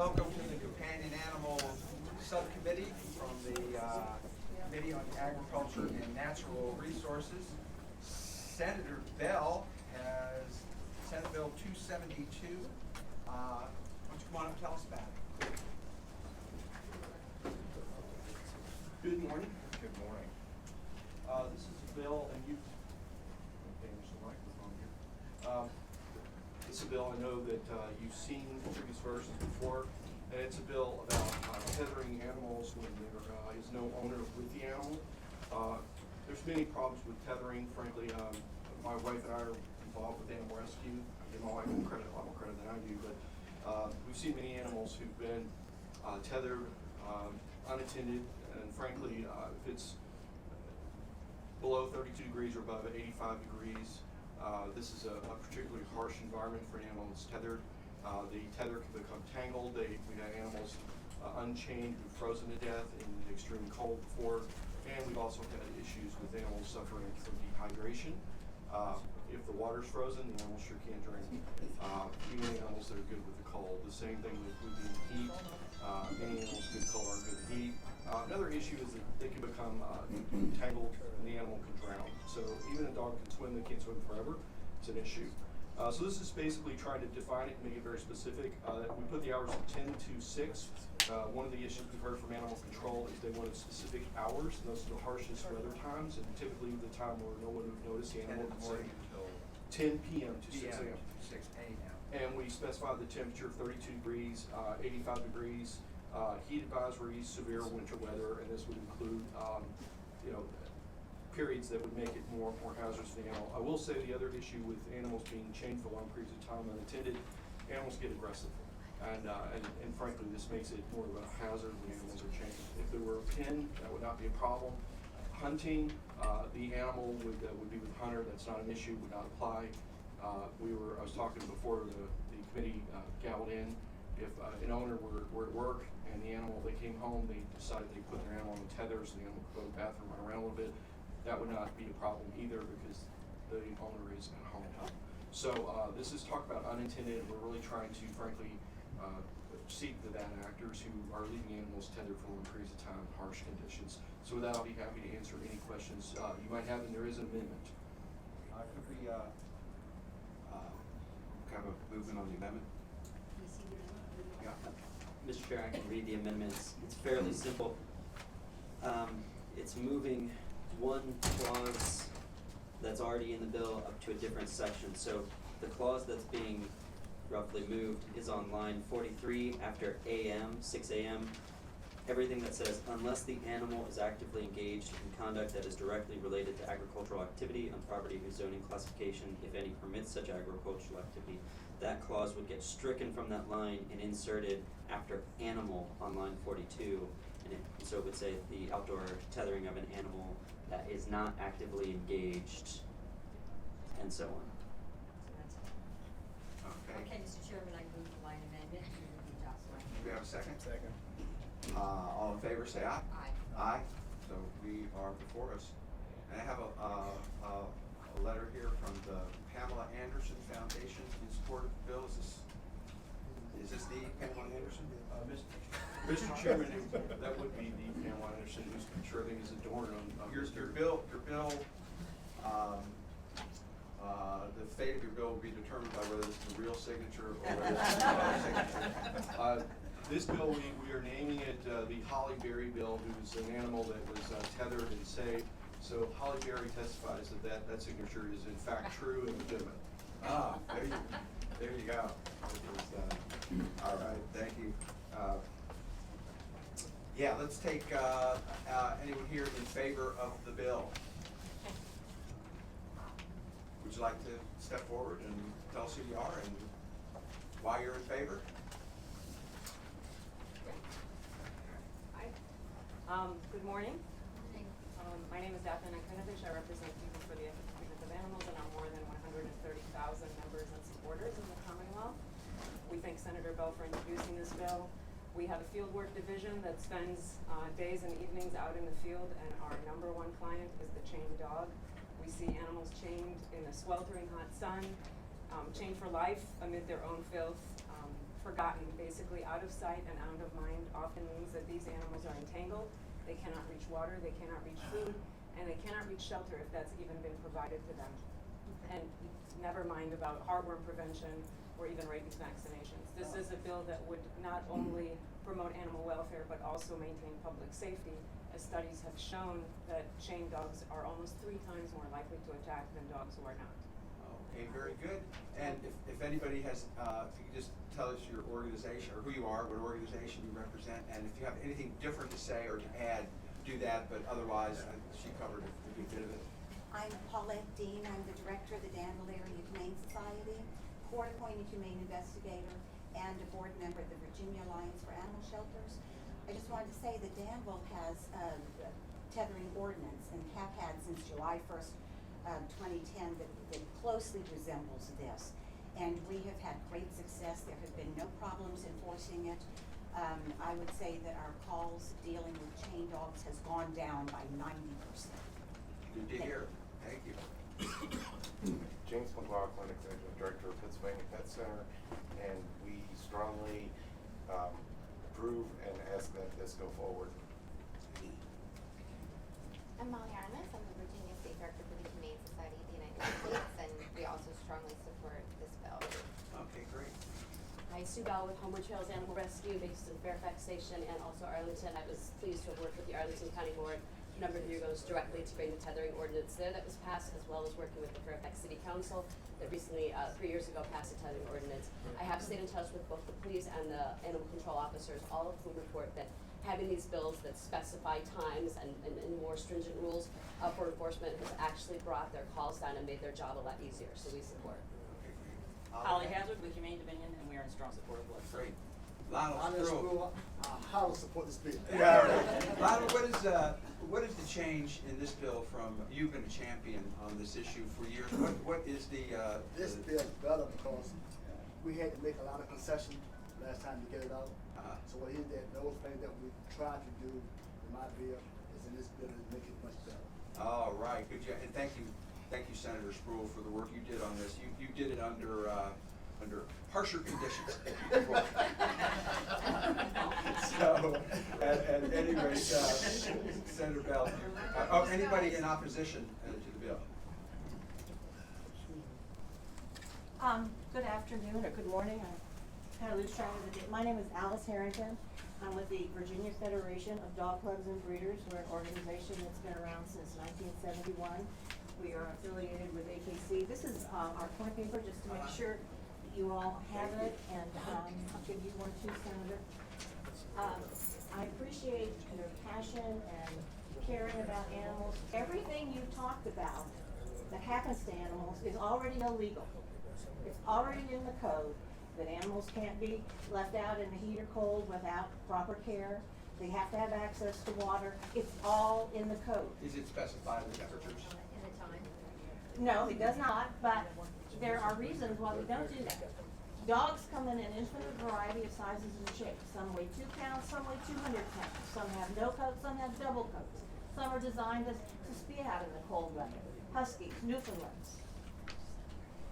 welcome to the Companion Animal Subcommittee from the Committee on Agriculture and Natural Resources. Senator Bell has Senate Bill 272. Why don't you come on up and tell us about it? Good morning. Good morning. This is a bill, and you manage the microphone here. This is a bill I know that you've seen previous versions before, and it's a bill about tethering animals when there is no owner with the animal. There's many problems with tethering, frankly. My wife and I are involved with animal rescue. I give my wife a lot more credit than I do, but we've seen many animals who've been tethered, unattended, and frankly, if it's below 32 degrees or above 85 degrees, this is a particularly harsh environment for an animal that's tethered. The tether can become tangled. We've had animals unchained who've frozen to death in extreme cold before, and we've also had issues with animals suffering from dehydration. If the water's frozen, the animal sure can't drink. Even animals that are good with the cold. The same thing with being heat. Many animals good cold aren't good heat. Another issue is that they can become tangled and the animal can drown. So even a dog can swim, they can't swim forever. It's an issue. So this is basically trying to define it and make it very specific. We put the hours from 10 to 6. One of the issues we've heard from animal control is they wanted specific hours, and those are the harshest weather times, and typically the time where no one would notice the animal would say 10 p.m. to 6 a.m. 6 a.m. And we specified the temperature of 32 degrees, 85 degrees, heat advisories, severe winter weather, and this would include, periods that would make it more hazardous for the animal. I will say the other issue with animals being chained for long periods of time unattended, animals get aggressive. And frankly, this makes it more of a hazard when animals are chained. If there were a pin, that would not be a problem. Hunting, the animal would be with the hunter. That's not an issue, would not apply. I was talking before the committee gaveled in. If an owner were at work and the animal, they came home, they decided they put their animal on tethers, the animal could go to the bathroom, run around a little bit, that would not be a problem either because the owner is at home. So this is talk about unintended. We're really trying to, frankly, seek the bad actors who are leaving animals tethered for long periods of time in harsh conditions. So with that, I'll be happy to answer any questions you might have, and there is an amendment. Could we have a movement on the amendment? Yeah. Mr. Chair, I can read the amendments. It's fairly simple. It's moving one clause that's already in the bill up to a different section. So the clause that's being roughly moved is on line 43 after AM, 6 a.m. Everything that says, unless the animal is actively engaged in conduct that is directly related to agricultural activity on property whose zoning classification, if any, permits such agricultural activity, that clause would get stricken from that line and inserted after animal on line 42. So it would say the outdoor tethering of an animal that is not actively engaged, and so on. Okay. Mr. Chairman, I move the line amendment. Do we have a second? Second. All in favor, say aye. Aye. Aye. So we are before us. And I have a letter here from the Pamela Anderson Foundation in support of the bill. Is this the Pamela Anderson? Mr. Chairman, that would be the Pamela Anderson, who's sure I think is adorned on Your bill, the fate of your bill will be determined by whether this is a real signature or whether this is a signature. This bill, we are naming it the Holly Berry bill, who's an animal that was tethered and saved. So Holly Berry testifies that signature is in fact true and legitimate. Ah, there you go. All right, thank you. Yeah, let's take anyone here in favor of the bill. Would you like to step forward and tell us who you are and why you're in favor? Hi. Good morning. My name is Daphne Nankunovich. I represent People for the Ethical Treatment of Animals and our more than 130,000 members and supporters in the Commonwealth. We thank Senator Bell for introducing this bill. We have a fieldwork division that spends days and evenings out in the field, and our number one client is the chained dog. We see animals chained in the sweltering hot sun, chained for life amid their own filth, forgotten, basically out of sight and out of mind often means that these animals are entangled, they cannot reach water, they cannot reach food, and they cannot reach shelter if that's even been provided to them. And never mind about heartworm prevention or even rabies vaccinations. This is a bill that would not only promote animal welfare, but also maintain public safety, as studies have shown that chained dogs are almost 3 times more likely to attack than dogs who are not. Okay, very good. And if anybody has, if you could just tell us your organization, or who you are, what organization you represent, and if you have anything different to say or to add, do that, but otherwise, she covered a good bit of it. I'm Paulette Dean. I'm the director of the Danville Area Humane Society, court-appointed humane investigator, and a board member of the Virginia Alliance for Animal Shelters. I just wanted to say that Danville has a tethering ordinance and have had since July 1st, 2010 that closely resembles this. And we have had great success. There have been no problems enforcing it. I would say that our calls dealing with chained dogs has gone down by 90%. Good to hear. Thank you. James McLaughlin, Executive Director of Pennsylvania Pet Center, and we strongly approve and ask that this go forward. I'm Molly Armas. I'm the Virginia State Director for the Humane Society of the United States, and we also strongly support this bill. Okay, great. Hi, Sue Bell with Homeward Trails Animal Rescue based in Fairfax Station and also Arlington. I was pleased to have worked with the Arlington County Board a number of years ago directly to bring the tethering ordinance there that was passed, as well as working with the Fairfax City Council that recently, 3 years ago, passed a tethering ordinance. I have stayed in touch with both the police and the animal control officers, all of whom report that having these bills that specify times and more stringent rules for enforcement has actually brought their calls down and made their job a lot easier, so we support. Okay, great. Holly Hazard with Humane Dominion, and we are in strong support of this. Great. Lionel Honest Sproul. rule, how to support this bill. Yeah, all right. Lionel, what is the change in this bill from, you've been a champion on this issue for years. What is the, This bill is better because we had to make a lot of concessions last time to get it out. So what he did, those things that we tried to do in my bill is in this bill to make it much better. all right, good job. And thank you, Senator Sproul, for the work you did on this. You did it under harsher conditions. So, at any rate, Senator Bell, anybody in opposition to the bill? Good afternoon or good morning. I'm kind of lose track of the day. My name is Alice Harrington. I'm with the Virginia Federation of Dog Clubs and Breeders. We're an organization that's been around since 1971. We are affiliated with AKC. This is our point paper, just to make sure you all have it, and I'll give you one too, Senator. I appreciate your passion and caring about animals. Everything you talked about that happens to animals is already illegal. It's already in the code that animals can't be left out in the heat or cold without proper care. They have to have access to water. It's all in the code. Is it specified the temperatures? In a time. No, it does not, but there are reasons why we don't do that. Dogs come in an infinite variety of sizes and shapes. Some weigh 2 pounds, some weigh 200 pounds. Some have no coats, some have double coats. Some are designed to spit out in the cold weather. Huskies, Newfoundlands.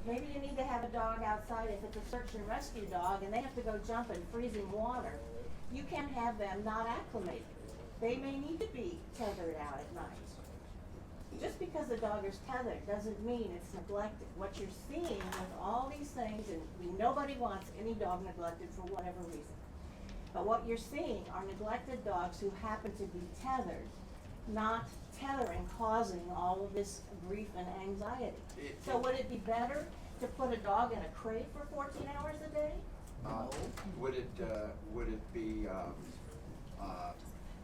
Maybe you need to have a dog outside if it's a search and rescue dog and they have to go jump in freezing water. You can't have them not acclimated. They may need to be tethered out at night. Just because the dog is tethered doesn't mean it's neglected. What you're seeing with all these things, and nobody wants any dog neglected for whatever reason. But what you're seeing are neglected dogs who happen to be tethered, not tethering causing all of this grief and anxiety. So would it be better to put a dog in a crate for 14 hours a day? Would it be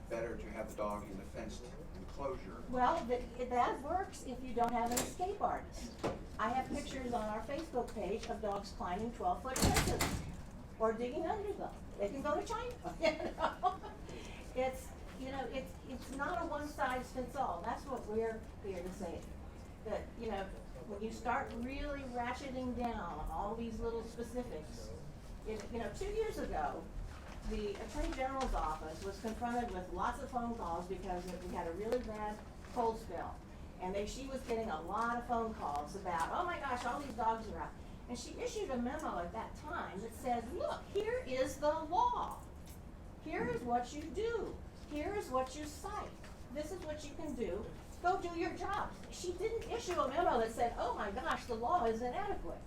better to have the dog in the fenced enclosure? Well, that works if you don't have an escape artist. I have pictures on our Facebook page of dogs climbing 12-foot fences or digging under them. They can go to China. It's not a one-size-fits-all. That's what we're here to say. That, when you start really ratcheting down all these little specifics, 2 years ago, the Attorney General's office was confronted with lots of phone calls because we had a really bad cold spell. And she was getting a lot of phone calls about, oh my gosh, all these dogs are out. And she issued a memo at that time that said, look, here is the law. Here is what you do. Here is what you cite. This is what you can do. Go do your job. She didn't issue a memo that said, oh my gosh, the law is inadequate.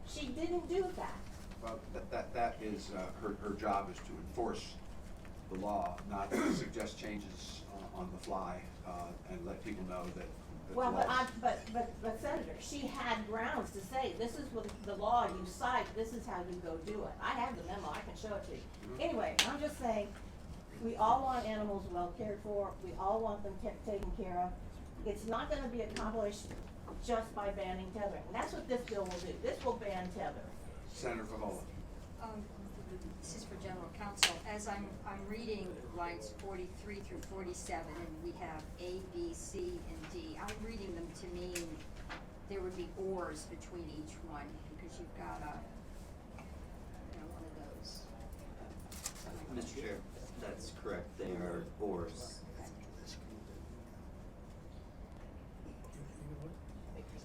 She didn't do that. Well, that is, her job is to enforce the law, not to suggest changes on the fly, and let people know that the Well, laws. but Senator, she had grounds to say, this is what the law you cite, this is how you go do it. I have the memo, I can show it to you. Anyway, I'm just saying, we all want animals well cared for, we all want them taken care of. It's not gonna be accomplished just by banning tethering. And that's what this bill will do. This will ban tether. Senator Favola. This is for general counsel. As I'm reading lines 43 through 47, and we have A, B, C, and D. I'm reading them to mean there would be ors between each one, because you've got one of those. Mr. Chair, that's correct, they are ors.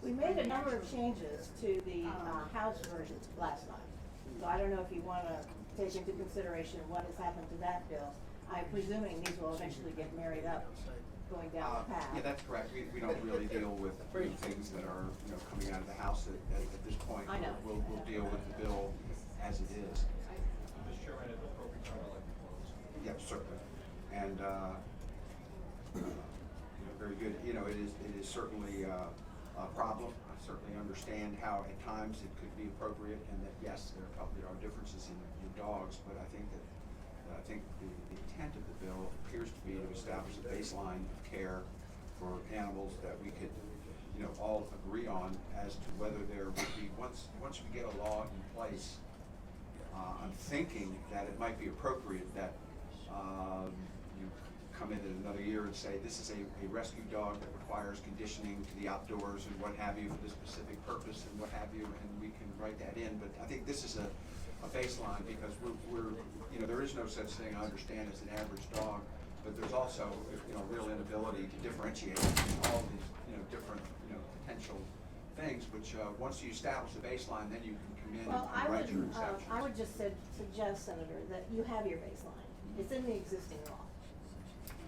We made a number of changes to the House version last night. So I don't know if you wanna take into consideration what has happened to that bill. I'm presuming these will eventually get married up going down the path. Yeah, that's correct. We don't really deal with things that are, coming out of the House at this point. I know. We'll deal with the bill as it is. Mr. Chairman, at the appropriate time, I'd like to close. Yeah, certainly. And, very good. It is certainly a problem. I certainly understand how at times it could be appropriate, and that, yes, there are differences in dogs, but I think the intent of the bill appears to be to establish a baseline of care for animals that we could, all agree on as to whether there would be, once we get a law in place, I'm thinking that it might be appropriate that you come in another year and say, this is a rescue dog that requires conditioning to the outdoors and what have you for this specific purpose and what have you, and we can write that in. But I think this is a baseline, because we're there is no such thing, I understand, as an average dog, but there's also real inability to differentiate between all these different potential things, which once you establish a baseline, then you can come in Well, and write your exceptions. I would just suggest, Senator, that you have your baseline. It's in the existing law.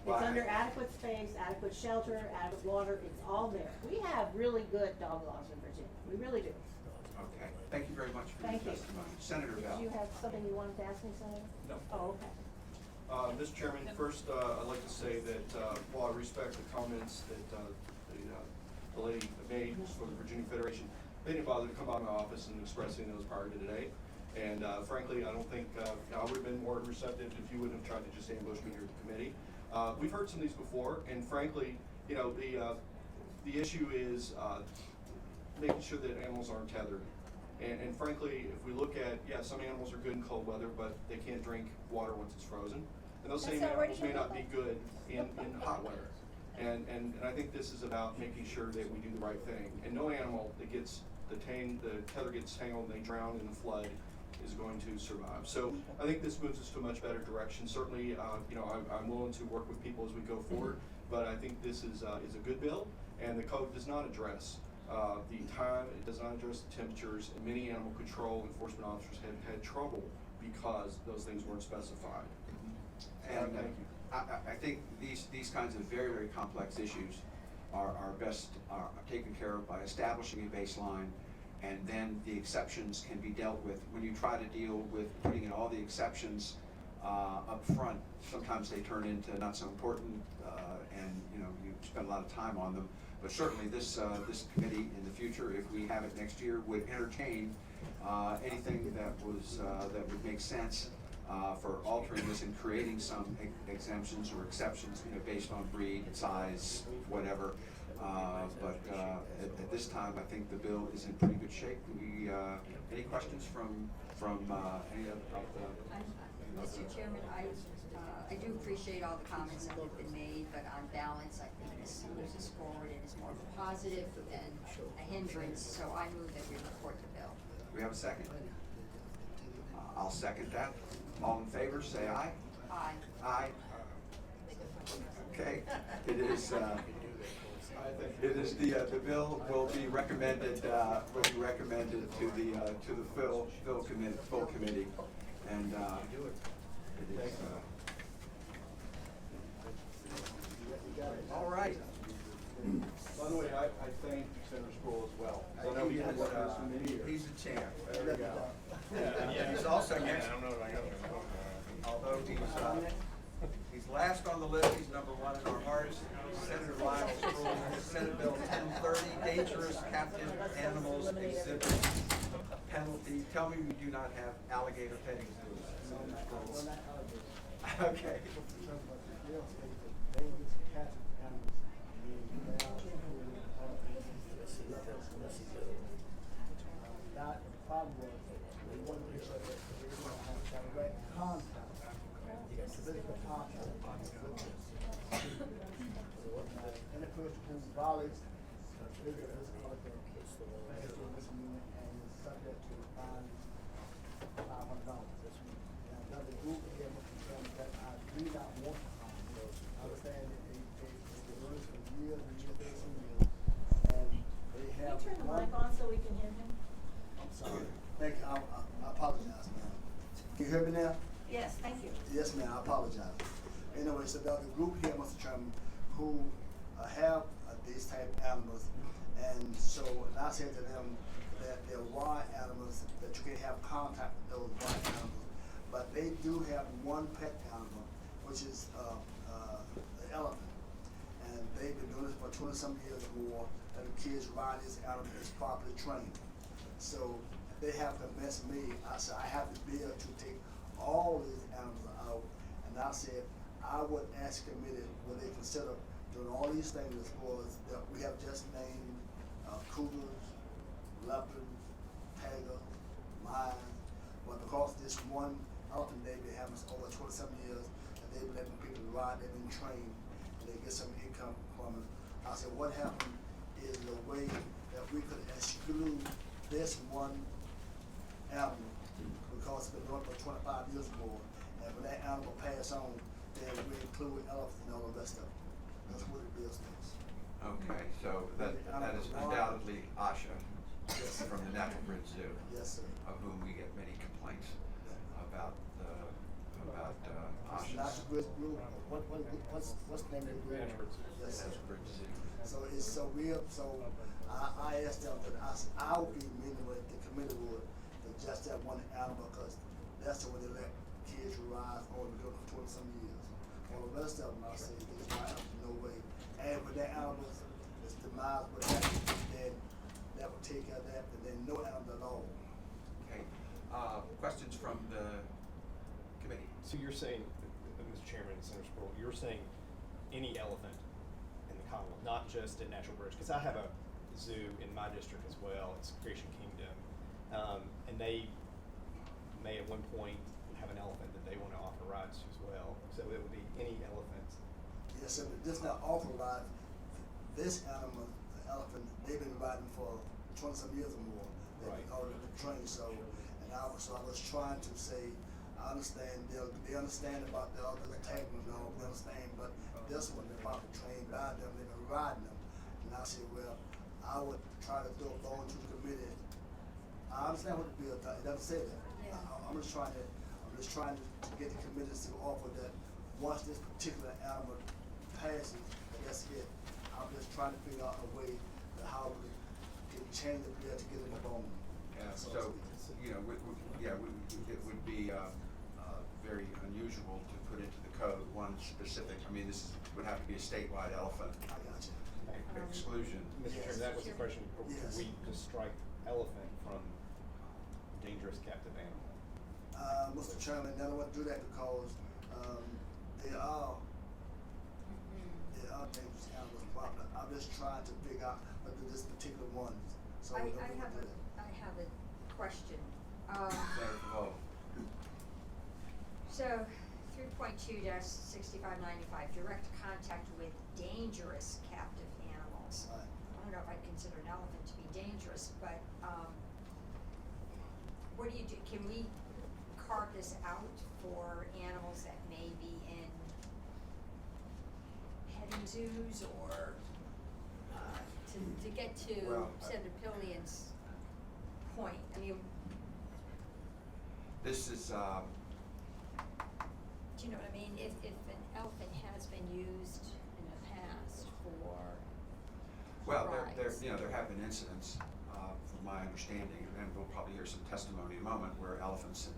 Well, It's under adequate space, adequate shelter, adequate water, it's all there. We have really good dog laws in Virginia, we really do. Okay, thank you very much for your Thank you. testimony. Senator Bell. Did you have something you wanted to ask me, Senator? No. Oh, okay. Mr. Chairman, first, I'd like to say that, while I respect the comments that, the lady made for the Virginia Federation, they didn't bother to come by my office and express any of those prior to today. And, frankly, I don't think, I would have been more receptive if you wouldn't have tried to just ambush me here at the committee. We've heard some of these before, and frankly, the issue is, making sure that animals aren't tethered. And frankly, if we look at, some animals are good in cold weather, but they can't drink water once it's frozen. And those same That's already animals may not be illegal. good in hot weather. And I think this is about making sure that we do the right thing. And no animal that gets the tether gets tangled and they drown in the flood is going to survive. So I think this moves us to a much better direction. Certainly, I'm willing to work with people as we go forward, but I think this is a good bill, and the code does not address the time, it does not address the temperatures, and many animal control enforcement officers have had trouble because those things weren't specified. And Thank you. I think these kinds of very, very complex issues are best taken care of by establishing a baseline, and then the exceptions can be dealt with. When you try to deal with putting in all the exceptions up front, sometimes they turn into not so important, and you spend a lot of time on them. But certainly this committee in the future, if we have it next year, would entertain anything that would make sense for altering this and creating some exemptions or exceptions, based on breed, size, whatever. But at this time, I think the bill is in pretty good shape. Any questions from any of the? Mr. Chairman, I do appreciate all the comments that have been made, but on balance, I think this moves us forward and is more of a positive than a hindrance, so I move that we report the bill. Do we have a second? I'll second that. All in favor, say aye. Aye. Aye. Okay, it is It is the bill will be recommended to the full committee, and it is. All right. By the way, I thank Senator Sproul as well. 'Cause I know he's been working this for many years. He's a champ. There we go. He's also next, although he's last on the list, he's number one in our hearts. Senator Lionel Sproul, Senate Bill 1030, dangerous captive animals exhibit penalty. Tell me we do not have alligator petting zoos. Okay. That the problem was, we wanted to make sure that we were gonna have direct contact. Physical contact. And the person who violates the physical misdemeanor and is subject to a fine $500. And another group here was concerned that I do not want to harm. I understand that they've been doing this for years and years and years, and they Can have. you turn the one- mic on so we can hear him? I'm sorry. Thank you. I apologize, ma'am. Can you hear me now? Yes, thank you. Yes, ma'am. I apologize. Anyway, so the group here, Mr. Chairman, who have these type animals, and so and I said to them that they're wild animals, that you can have contact with those wild animals, but they do have one pet animal, which is the elephant, and they've been doing this for 20-some years or more. And the kids ride this animal is properly trained. So they have convinced me. I said I have to be able to take all these animals out, and I said I would ask the committee would they consider doing all these things as far as that we have just named cougars, leopards, tigers, lions, but because this one elephant they've been having over 27 years, and they've been letting people ride, they've been trained, and they get some income from it. I said what happened is the way that we could exclude this one animal because it's been doing it for 25 years or more, and when that animal pass on, then we include elephants and all the rest of it. That's what it is. Okay, so that is undoubtedly Asha Yes. from the Natural Bridge Zoo, Yes, sir. of whom we get many complaints about It's Asha's. not the Bridge Group. What's the name of the group? Yes, sir. Natural Bridge Zoo. So it's so weird. So I asked them that I would be meeting with the committee would to just that one animal because that's the way they let kids ride on the go for 20-some years. All the rest of them, I say, these animals, no way. And when that animal is demise would happen, then that would take care of that, and then no animal at all. Okay, questions from the committee? So you're saying, Mr. Chairman and Senator Sproul, you're saying any elephant in the Commonwealth, not just at Natural Bridge, because I have a zoo in my district as well, it's Creation Kingdom, and they may at one point have an elephant that they want to offer rides to as well, so it would be any elephant. Yes, sir, but this not authorized. This animal, the elephant, they've been riding for 20-some years or more. They've Right. been already trained, so I was trying to say, I understand they understand about the other tag and all, we understand, but this one they're probably trained by them, they've been riding them. And I said, well, I would try to throw a bone to the committee. I understand what the bill does, it doesn't say that. Yeah. I'm just trying to get the committee to offer that once this particular animal passes, that's it. I'm just trying to figure out a way that how we can change the bill to get it a bone. Yeah, So so, to speak. you know, it would be very unusual to put into the code one specific, I mean, this would have to be a statewide elephant I got you. exclusion. Mr. Chairman, that was the question, could Yes. we just strike elephant from dangerous captive animal? Mr. Chairman, I don't want to do that because they are dangerous animals. But I'm just trying to figure out whether this particular one. So I we don't have do that. I have a question. Senator Pavone. So, 3.2-6595, direct contact with dangerous captive animals. Right. I don't know if I'd consider an elephant to be dangerous, but, what do you do? Can we carve this out for animals that may be in petting zoos or to get to Well, Senator Pillian's point, I mean, This is, do you know what I mean? If an elephant has been used in the past for well, there, rides. you know, there have been incidents, from my understanding, and we'll probably hear some testimony in a moment, where elephants in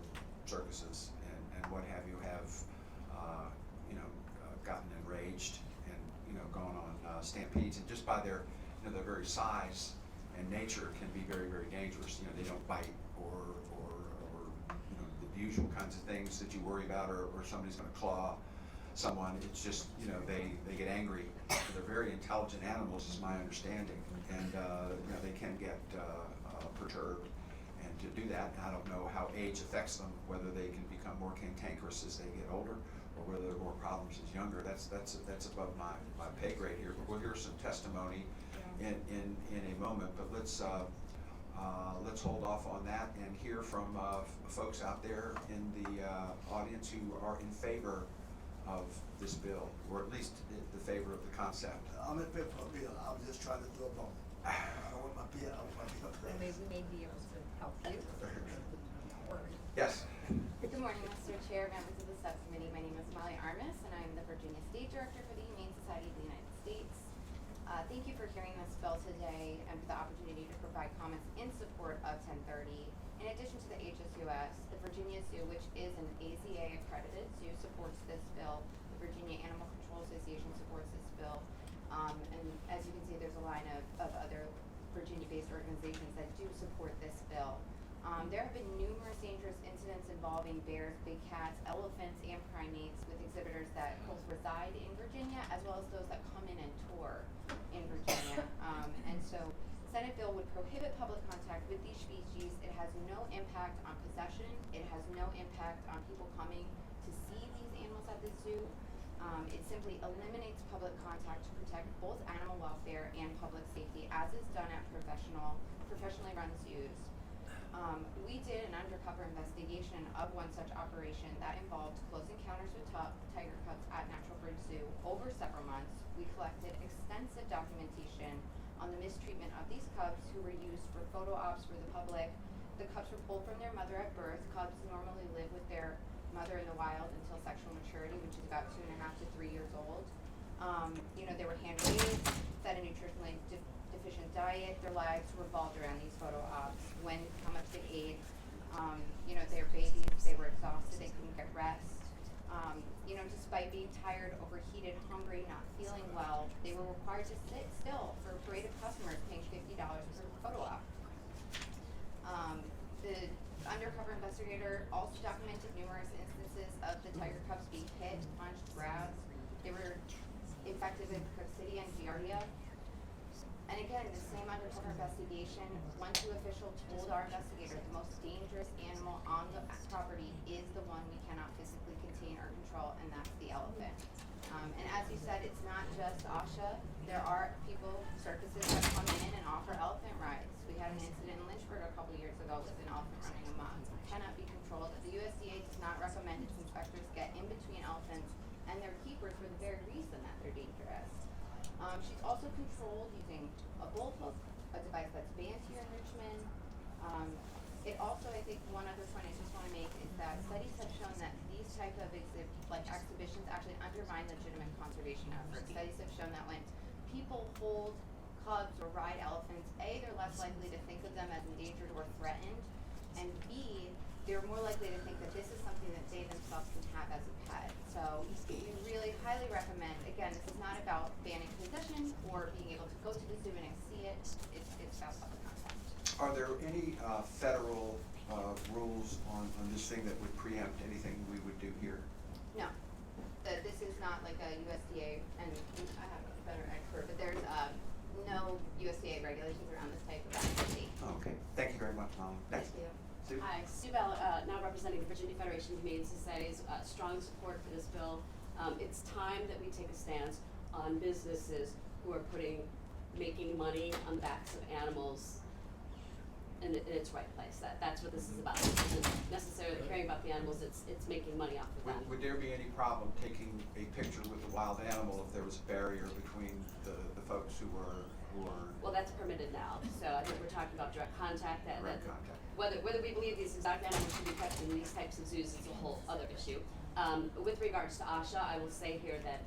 circuses and what have you have, gotten enraged and, gone on stampedes, and just by their, their very size and nature can be very, very dangerous. They don't bite or the usual kinds of things that you worry about, or somebody's gonna claw someone. It's just, they get angry. They're very intelligent animals, is my understanding, and, they can get perturbed. And to do that, I don't know how age affects them, whether they can become more cantankerous as they get older, or whether there are more problems as younger. That's above my pay grade here, but we'll hear some testimony in a moment. But let's hold off on that and hear from folks out there in the audience who are in favor of this bill, or at least the favor of the concept. I'm in favor of the bill, I was just trying to do a bump. I don't want my bill, I want my bill Then passed. we may be able to help you. Yes. Good morning, Mr. Chair, members of the subcommittee. My name is Molly Armis, and I'm the Virginia State Director for the Humane Society of the United States. Thank you for hearing this bill today and for the opportunity to provide comments in support of 1030. In addition to the HSUS, the Virginia Zoo, which is an AZA accredited zoo, supports this bill. The Virginia Animal Control Association supports this bill. And as you can see, there's a line of other Virginia-based organizations that do support this bill. There have been numerous dangerous incidents involving bears, big cats, elephants, and primates with exhibitors that both reside in Virginia as well as those that come in and tour in Virginia. And so Senate bill would prohibit public contact with these species. It has no impact on possession. It has no impact on people coming to see these animals at the zoo. It simply eliminates public contact to protect both animal welfare and public safety, as is done at professionally run zoos. We did an undercover investigation of one such operation that involved close encounters with tiger cubs at Natural Bridge Zoo over several months. We collected extensive documentation on the mistreatment of these cubs, who were used for photo ops for the public. The cubs were pulled from their mother at birth. Cubs normally live with their mother in the wild until sexual maturity, which is about 2.5 to 3 years old. They were hand-raised, fed a nutritionally deficient diet. Their lives revolved around these photo ops. When how much they ate, they were babies, they were exhausted, they couldn't get rest. Despite being tired, overheated, hungry, not feeling well, they were required to sit still for a parade of customers paying $50 per photo op. The undercover investigator also documented numerous instances of the tiger cubs being hit, punched, grabbed. They were infected with Coccidia and Giardia. And again, the same undercover investigation, one zoo official told our investigator the most dangerous animal on the property is the one we cannot physically contain or control, and that's the elephant. And as you said, it's not just ASHA. There are circuses that come in and offer elephant rides. We had an incident in Lynchburg a couple years ago with an elephant running amok. It cannot be controlled. The USDA does not recommend its inspectors get in between elephants and their keepers for the very reason that they're dangerous. She's also controlled using a bullpup, a device that's banned here in Richmond. It also, I think, one other point I just want to make is that studies have shown that these type of exhibitions actually undermine legitimate conservation efforts. Studies have shown that when people hold cubs or ride elephants, A, they're less likely to think of them as endangered or threatened, and B, they're more likely to think that this is something that they themselves can have as a pet. So we really highly recommend, again, this is not about banning possession or being able to go to the zoo and see it. It's about public contact. Are there any federal rules on this thing that would preempt anything we would do here? No. This is not like a USDA, and I have a better expert, but there's no USDA regulations around this type of activity. Oh, okay. Thank you very much, Molly. Next. Thank you. Sue? Hi, Sue Bell, now representing the Virginia Federation of Humane Societies, strong support for this bill. It's time that we take a stance on businesses who are making money on the backs of animals in its right place. That's what this is about. This isn't necessarily caring about the animals, it's making money off of them. Would there be any problem taking a picture with a wild animal if there was a barrier between the folks who were or Well, that's permitted now, so I think we're talking about direct contact, direct contact? whether we believe these exact animals should be kept in these types of zoos is a whole other issue. With regards to ASHA, I will say here that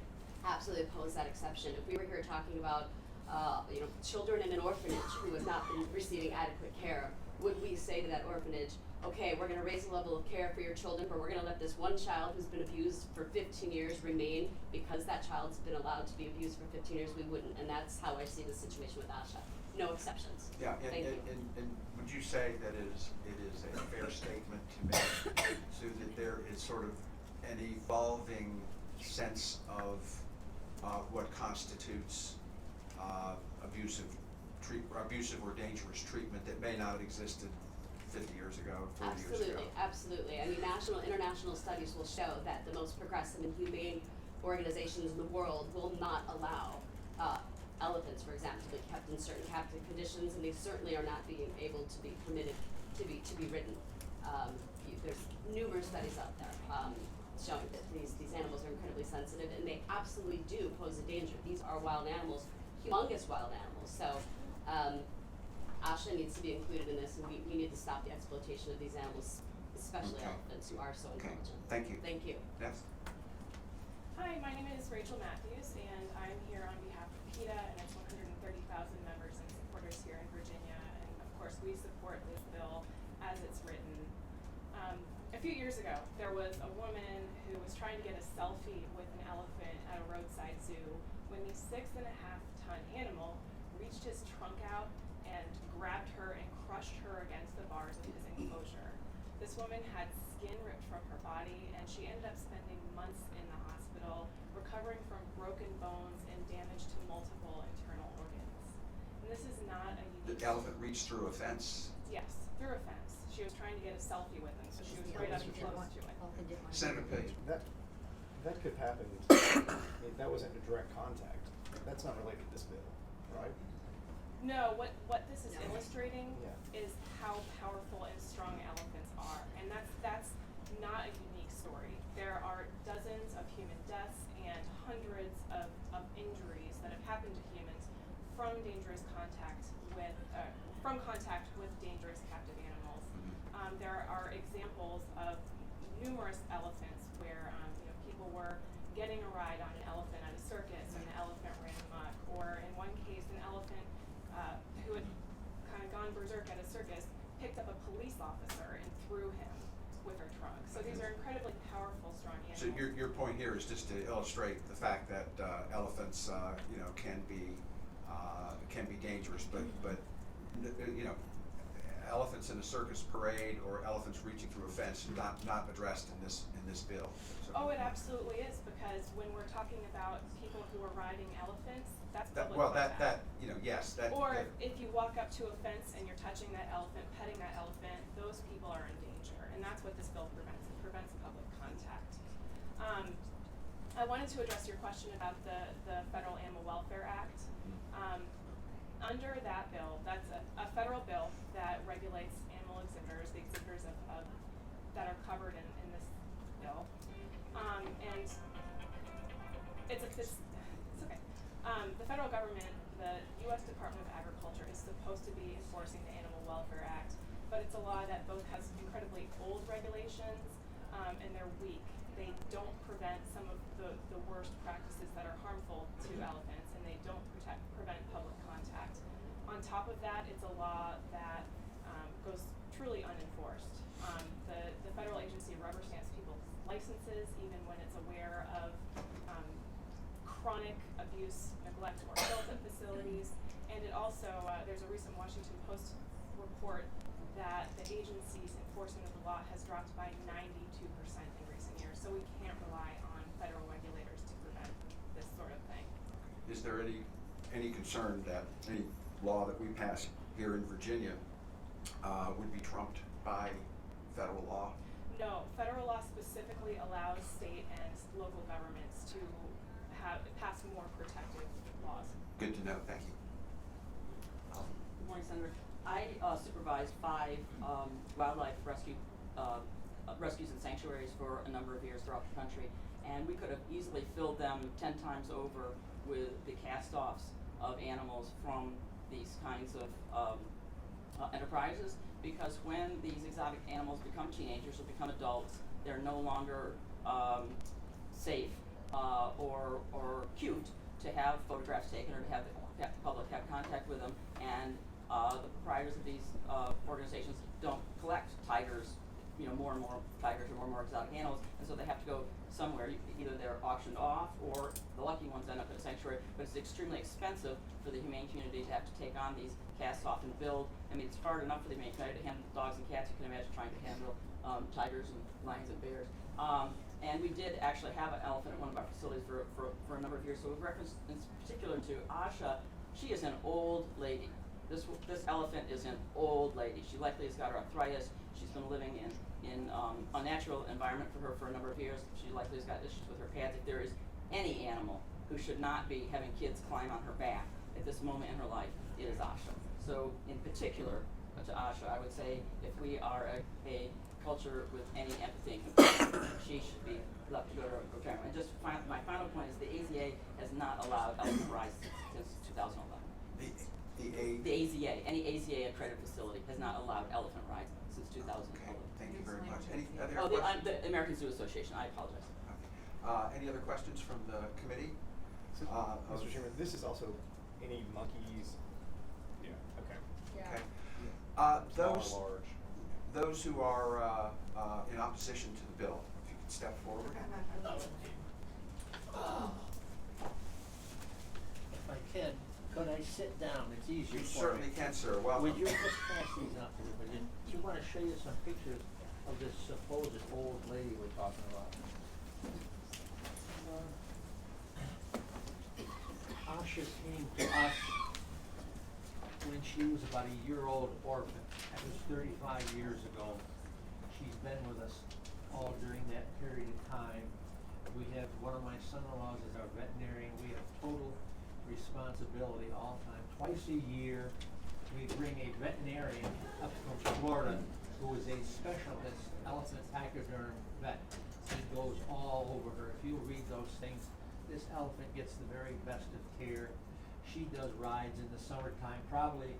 absolutely oppose that exception. If we were here talking about, children in an orphanage who have not been receiving adequate care, would we say to that orphanage, okay, we're gonna raise the level of care for your children, but we're gonna let this one child who's been abused for 15 years remain because that child's been allowed to be abused for 15 years? We wouldn't, and that's how I see the situation with ASHA. No exceptions. Yeah, Thank you. and would you say that it is a fair statement to make, Sue, that there is sort of an evolving sense of what constitutes abusive or dangerous treatment that may not have existed 50 years ago, 40 years ago? Absolutely. I mean, national, international studies will show that the most progressive and humane organizations in the world will not allow elephants, for example, to be kept in certain captive conditions, and they certainly are not being able to be permitted to be ridden. There's numerous studies out there showing that these animals are incredibly sensitive, and they absolutely do pose a danger. These are wild animals, humongous wild animals. So ASHA needs to be included in this, and we need to stop the exploitation of these animals, especially Okay. elephants who are so Okay, intelligent. thank you. Thank you. Yes? Hi, my name is Rachel Matthews, and I'm here on behalf of PETA and its 130,000 members and supporters here in Virginia. And of course, we support this bill as it's written. A few years ago, there was a woman who was trying to get a selfie with an elephant at a roadside zoo when the 6.5-ton animal reached his trunk out and grabbed her and crushed her against the bars of his enclosure. This woman had skin ripped from her body, and she ended up spending months in the hospital recovering from broken bones and damage to multiple internal organs. And this is not a The unique... elephant reached through a fence? Yes, through a fence. She was trying to get a selfie with him, so she was right up close to it. Senator Page? That could happen. I mean, that wasn't a direct contact. That's not related to this bill, right? No, what this is illustrating Yeah. is how powerful and strong elephants are, and that's not a unique story. There are dozens of human deaths and hundreds of injuries that have happened to humans from dangerous contact with dangerous captive animals. There are examples of numerous elephants where people were getting a ride on an elephant at a circus and the elephant ran amok, or in one case an elephant who had kind of gone berserk at a circus picked up a police officer and threw him with her trunk. So these are incredibly powerful, strong animals. So your point here is just to illustrate the fact that elephants, can be dangerous, but elephants in a circus parade or elephants reaching through a fence is not addressed in this bill. So, Oh, it absolutely is, because when we're talking about people who are riding elephants, that's public contact. yes. Or if you walk up to a fence and you're touching that elephant, petting that elephant, those people are in danger, and that's what this bill prevents. It prevents public contact. I wanted to address your question about the Federal Animal Welfare Act. Under that bill, that's a federal bill that regulates animal exhibitors, the exhibitors of that are covered in this bill. And it's okay. The federal government, the U.S. Department of Agriculture, is supposed to be enforcing the Animal Welfare Act, but it's a law that both has incredibly old regulations and they're weak. They don't prevent some of the worst practices that are harmful to elephants, and they don't prevent public contact. On top of that, it's a law that goes truly unenforced. The federal agency rubber stamps people's licenses even when it's aware of chronic abuse, neglect, or health at facilities. And it also, there's a recent Washington Post report that the agency's enforcement of the law has dropped by 92% in recent years. So we can't rely on federal regulators to prevent this sort of thing. Is there any concern that any law that we pass here in Virginia would be trumped by federal law? No, federal law specifically allows state and local governments to pass more protective laws. Good to know, thank you. Good morning, Senator. I supervised 5 wildlife rescues and sanctuaries for a number of years throughout the country, and we could have easily filled them 10 times over with the cast-offs of animals from these kinds of enterprises, because when these exotic animals become teenagers or become adults, they're no longer safe or cute to have photographs taken or to have the public have contact with them, and the proprietors of these organizations don't collect tigers, more and more tigers or more and more exotic animals, and so they have to go somewhere. Either they're auctioned off or the lucky ones end up in a sanctuary, but it's extremely expensive for the humane community to have to take on these casts off and build. I mean, it's hard enough for the humane community to handle dogs and cats. You can imagine trying to handle tigers and lions and bears. And we did actually have an elephant at one of our facilities for a number of years. So with reference in particular to Asha, she is an old lady. This elephant is an old lady. She likely has got arthritis. She's been living in unnatural environment for a number of years. She likely has got issues with her pads. If there is any animal who should not be having kids climb on her back at this moment in her life, it is Asha. So in particular to Asha, I would say if we are a culture with any empathy and compassion, she should be left to go to retirement. And just my final point is the AZA has not allowed elephant rides since 2011. The AZA, any AZA accredited facility has not allowed elephant rides since 2011. Okay, thank you very much. Any other Oh, questions? the American Zoo Association, I apologize. Okay. Any other questions from the committee? So, Mr. Chairman, this is also any monkeys. Yeah. Okay. Okay. Small or large. Those who are in opposition to the bill, if you could step forward. If I can, could I sit down? It's easier You for certainly me. can, sir. Welcome. Would you just pass these out to everybody? Do you want to show you some pictures of this supposed old lady we're talking about? Asha came to us when she was about a year-old orphan. That was 35 years ago. She's been with us all during that period of time. We have, one of my son-in-laws is our veterinarian. We have total responsibility all the time. Twice a year, we bring a veterinarian up from Florida who is a specialist elephant pachyderm vet. He goes all over her. If you read those things, this elephant gets the very best of care. She does rides in the summertime, probably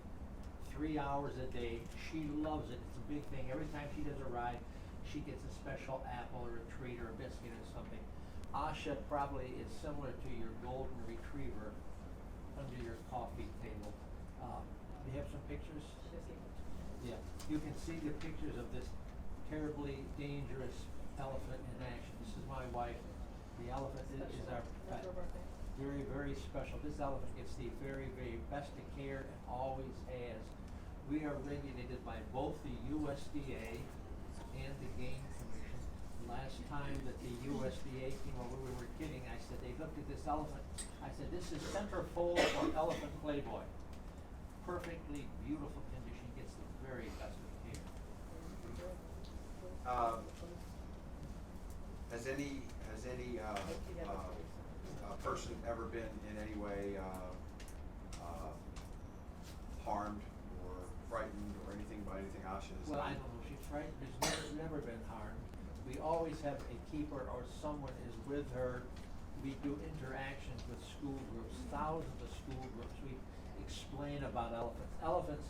3 hours a day. She loves it. It's a big thing. Every time she does a ride, she gets a special apple or a treat or a biscuit or something. Asha probably is similar to your golden retriever under your coffee table. Do you have some pictures? Yeah. You can see the pictures of this terribly dangerous elephant in action. This is my wife. The elephant is our pet. Very, very special. This elephant gets the very, very best of care and always has. We are regulated by both the USDA and the Game Commission. Last time that the USDA came over, we were kidding. I said, they looked at this elephant. I said, this is centerfold or elephant playboy. Perfectly beautiful condition, gets the very best of care. Has any person ever been in any way harmed or frightened or anything by anything Asha has Well, I done? don't know if she's frightened. There's never been harmed. We always have a keeper or someone is with her. We do interactions with school groups, thousands of school groups. We explain about elephants. Elephants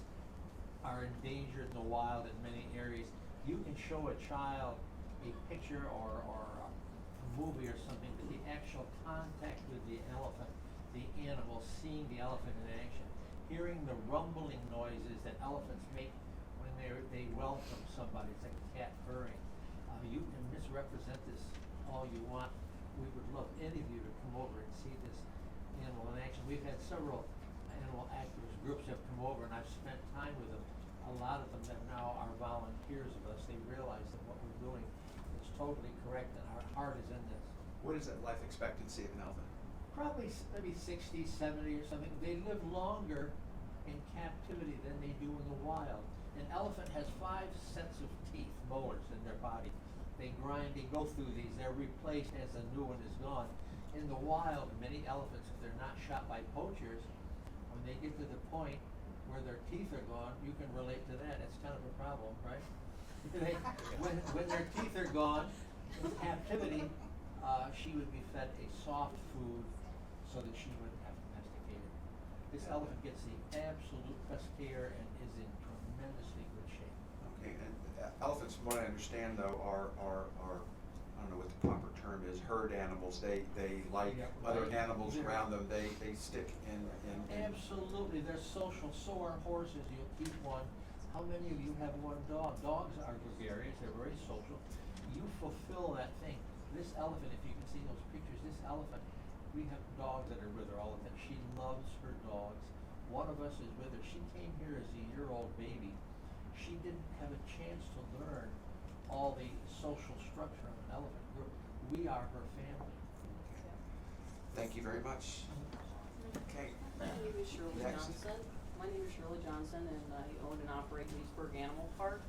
are endangered in the wild in many areas. You can show a child a picture or a movie or something, but the actual contact with the elephant, the animal, seeing the elephant in action, hearing the rumbling noises that elephants make when they welcome somebody, it's like a cat purring. You can misrepresent this all you want. We would love any of you to come over and see this animal in action. We've had several animal activist groups have come over, and I've spent time with them. A lot of them that now are volunteers of us. They realize that what we're doing is totally correct, and our heart is in this. What is the life expectancy of an elephant? Probably maybe 60, 70 or something. They live longer in captivity than they do in the wild. An elephant has 5 sets of teeth, molars in their body. They grind, they go through these, they're replaced as a new one is gone. In the wild, many elephants, if they're not shot by poachers, when they get to the point where their teeth are gone, you can relate to that. It's kind of a problem, right? when their teeth are gone, in captivity, she would be fed a soft food so that she wouldn't have domesticated. This elephant gets the absolute best care and is in tremendously good shape. Okay, and elephants, from what I understand though, are, I don't know what the proper term is, herd animals. They like Yeah, other right. animals They're- around them. They stick in. Absolutely, they're social, so are horses. You'll keep one. How many of you have one dog? Dogs are gregarious, they're very social. You fulfill that thing. This elephant, if you can see those pictures, this elephant, we have dogs that are with her all the time. She loves her dogs. One of us is with her. She came here as a year-old baby. She didn't have a chance to learn all the social structure of an elephant. We are her family. Thank you very much. Okay. My name is Shirley Next. Johnson. My name is Shirley Johnson, and I own and operate Leesburg Animal Park.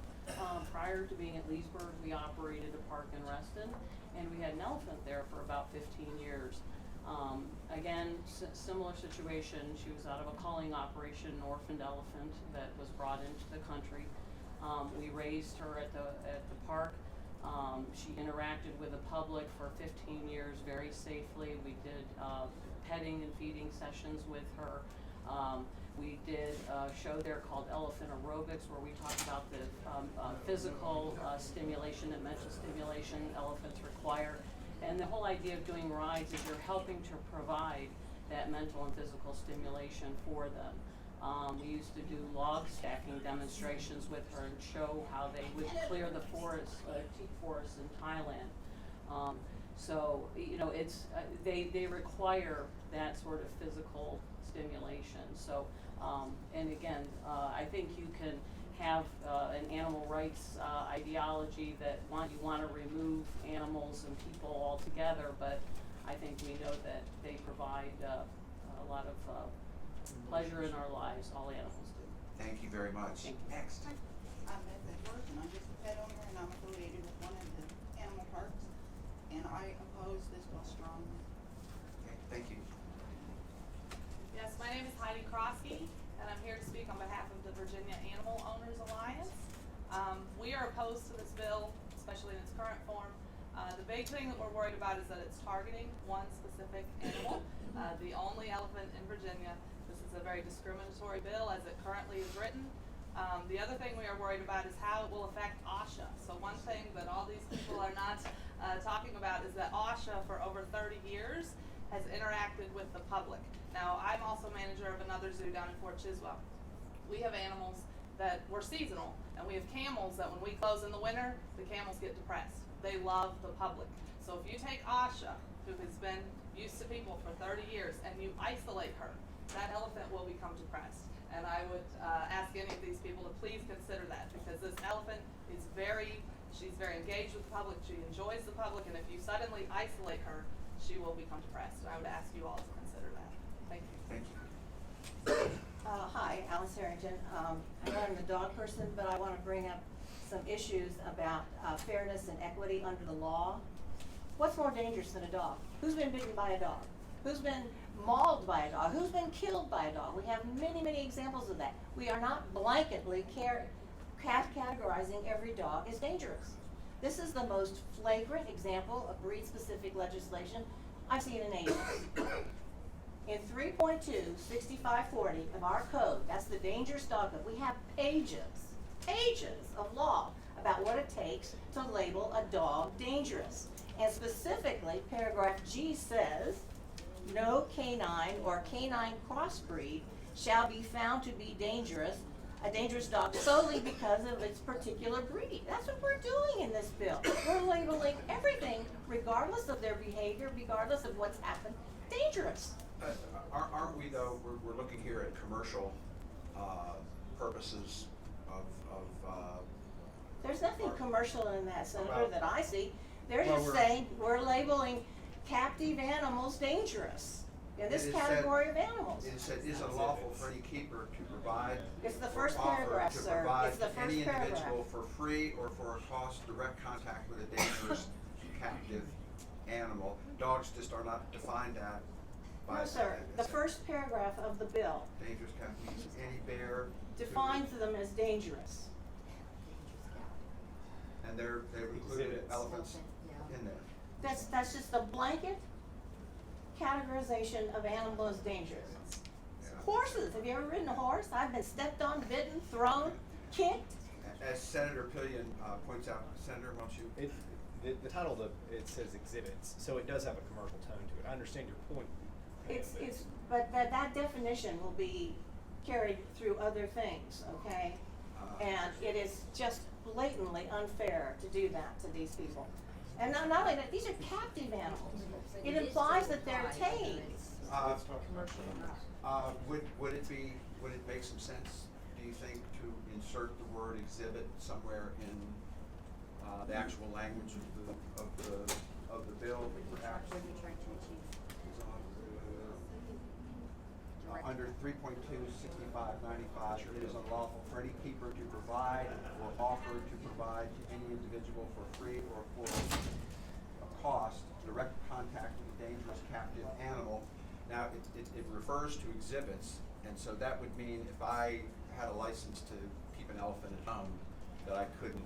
Prior to being at Leesburg, we operated a park in Reston, and we had an elephant there for about 15 years. Again, similar situation. She was out of a culling operation, an orphaned elephant that was brought into the country. We raised her at the park. She interacted with the public for 15 years very safely. We did petting and feeding sessions with her. We did a show there called Elephant Aerobics, where we talked about the physical stimulation and mental stimulation elephants require. And the whole idea of doing rides is you're helping to provide that mental and physical stimulation for them. We used to do log stacking demonstrations with her and show how they would clear the forest, teak forests in Thailand. So, you know, it's, they require that sort of physical stimulation. So, and again, I think you can have an animal rights ideology that you want to remove animals and people altogether, but I think we know that they provide a lot of pleasure in our lives, all animals do. Thank you very much. Thank you. Next. I'm Beth Edwards, and I'm just a pet owner, and I'm affiliated with one of the animal parks, and I oppose this bill strongly. Okay, thank you. Yes, my name is Heidi Krosky, and I'm here to speak on behalf of the Virginia Animal Owners Alliance. We are opposed to this bill, especially in its current form. The big thing that we're worried about is that it's targeting one specific animal, the only elephant in Virginia. This is a very discriminatory bill as it currently is written. The other thing we are worried about is how it will affect OSHA. So one thing that all these people are not talking about is that OSHA for over 30 years has interacted with the public. Now, I'm also manager of another zoo down in Fort Chiswell. We have animals that were seasonal, and we have camels that when we close in the winter, the camels get depressed. They love the public. So if you take Asha, who has been used to people for 30 years, and you isolate her, that elephant will become depressed. And I would ask any of these people to please consider that, because this elephant is she's very engaged with the public, she enjoys the public, and if you suddenly isolate her, she will become depressed. I would ask you all to consider that. Thank you. Thank you. Hi, Alice Harrington. I'm not a dog person, but I want to bring up some issues about fairness and equity under the law. What's more dangerous than a dog? Who's been bitten by a dog? Who's been mauled by a dog? Who's been killed by a dog? We have many, many examples of that. We are not blanketly categorizing every dog as dangerous. This is the most flagrant example of breed-specific legislation I've seen in ages. In 3.2/6540 of our code, that's the dangerous dog code, we have pages of law about what it takes to label a dog dangerous. And specifically, paragraph G says, no canine or canine crossbreed shall be found to be a dangerous dog solely because of its particular breed. That's what we're doing in this bill. We're labeling everything, regardless of their behavior, regardless of what's happened, dangerous. Aren't we though, we're looking here at commercial purposes of There's nothing commercial in that, Senator, Well, that I see. They're well, just we're- saying we're labeling captive animals dangerous in this It said- category of animals. It said, is it lawful for any keeper to provide? It's the or first offer paragraph, to sir. provide It's the to any first paragraph. individual for free or for a cost direct contact with a dangerous captive animal? Dogs just are not defined at by. No, sir. The first paragraph of the bill Dangerous captive means any bear. defines them as dangerous. And they've included elephants in there. That's just a blanket categorization of animal as dangerous. Yeah. Horses, have you ever ridden a horse? I've been stepped on, bitten, thrown, kicked. As Senator Pillion points out, Senator, why don't you? The title of it says exhibits, so it does have a commercial tone to it. I understand your point. But that definition will be carried through other things, okay? And it is just blatantly unfair to do that to these people. And not only that, these are captive animals. It implies that they're tamed. Would it make some sense, do you think, to insert the word exhibit somewhere in the actual language of the bill, perhaps? What are you trying to achieve? Under 3.26595, it is unlawful for any keeper to provide or offer to provide to any individual for free or for a cost direct contact with a dangerous captive animal. Now, it refers to exhibits, and so that would mean if I had a license to keep an elephant at home, that I couldn't,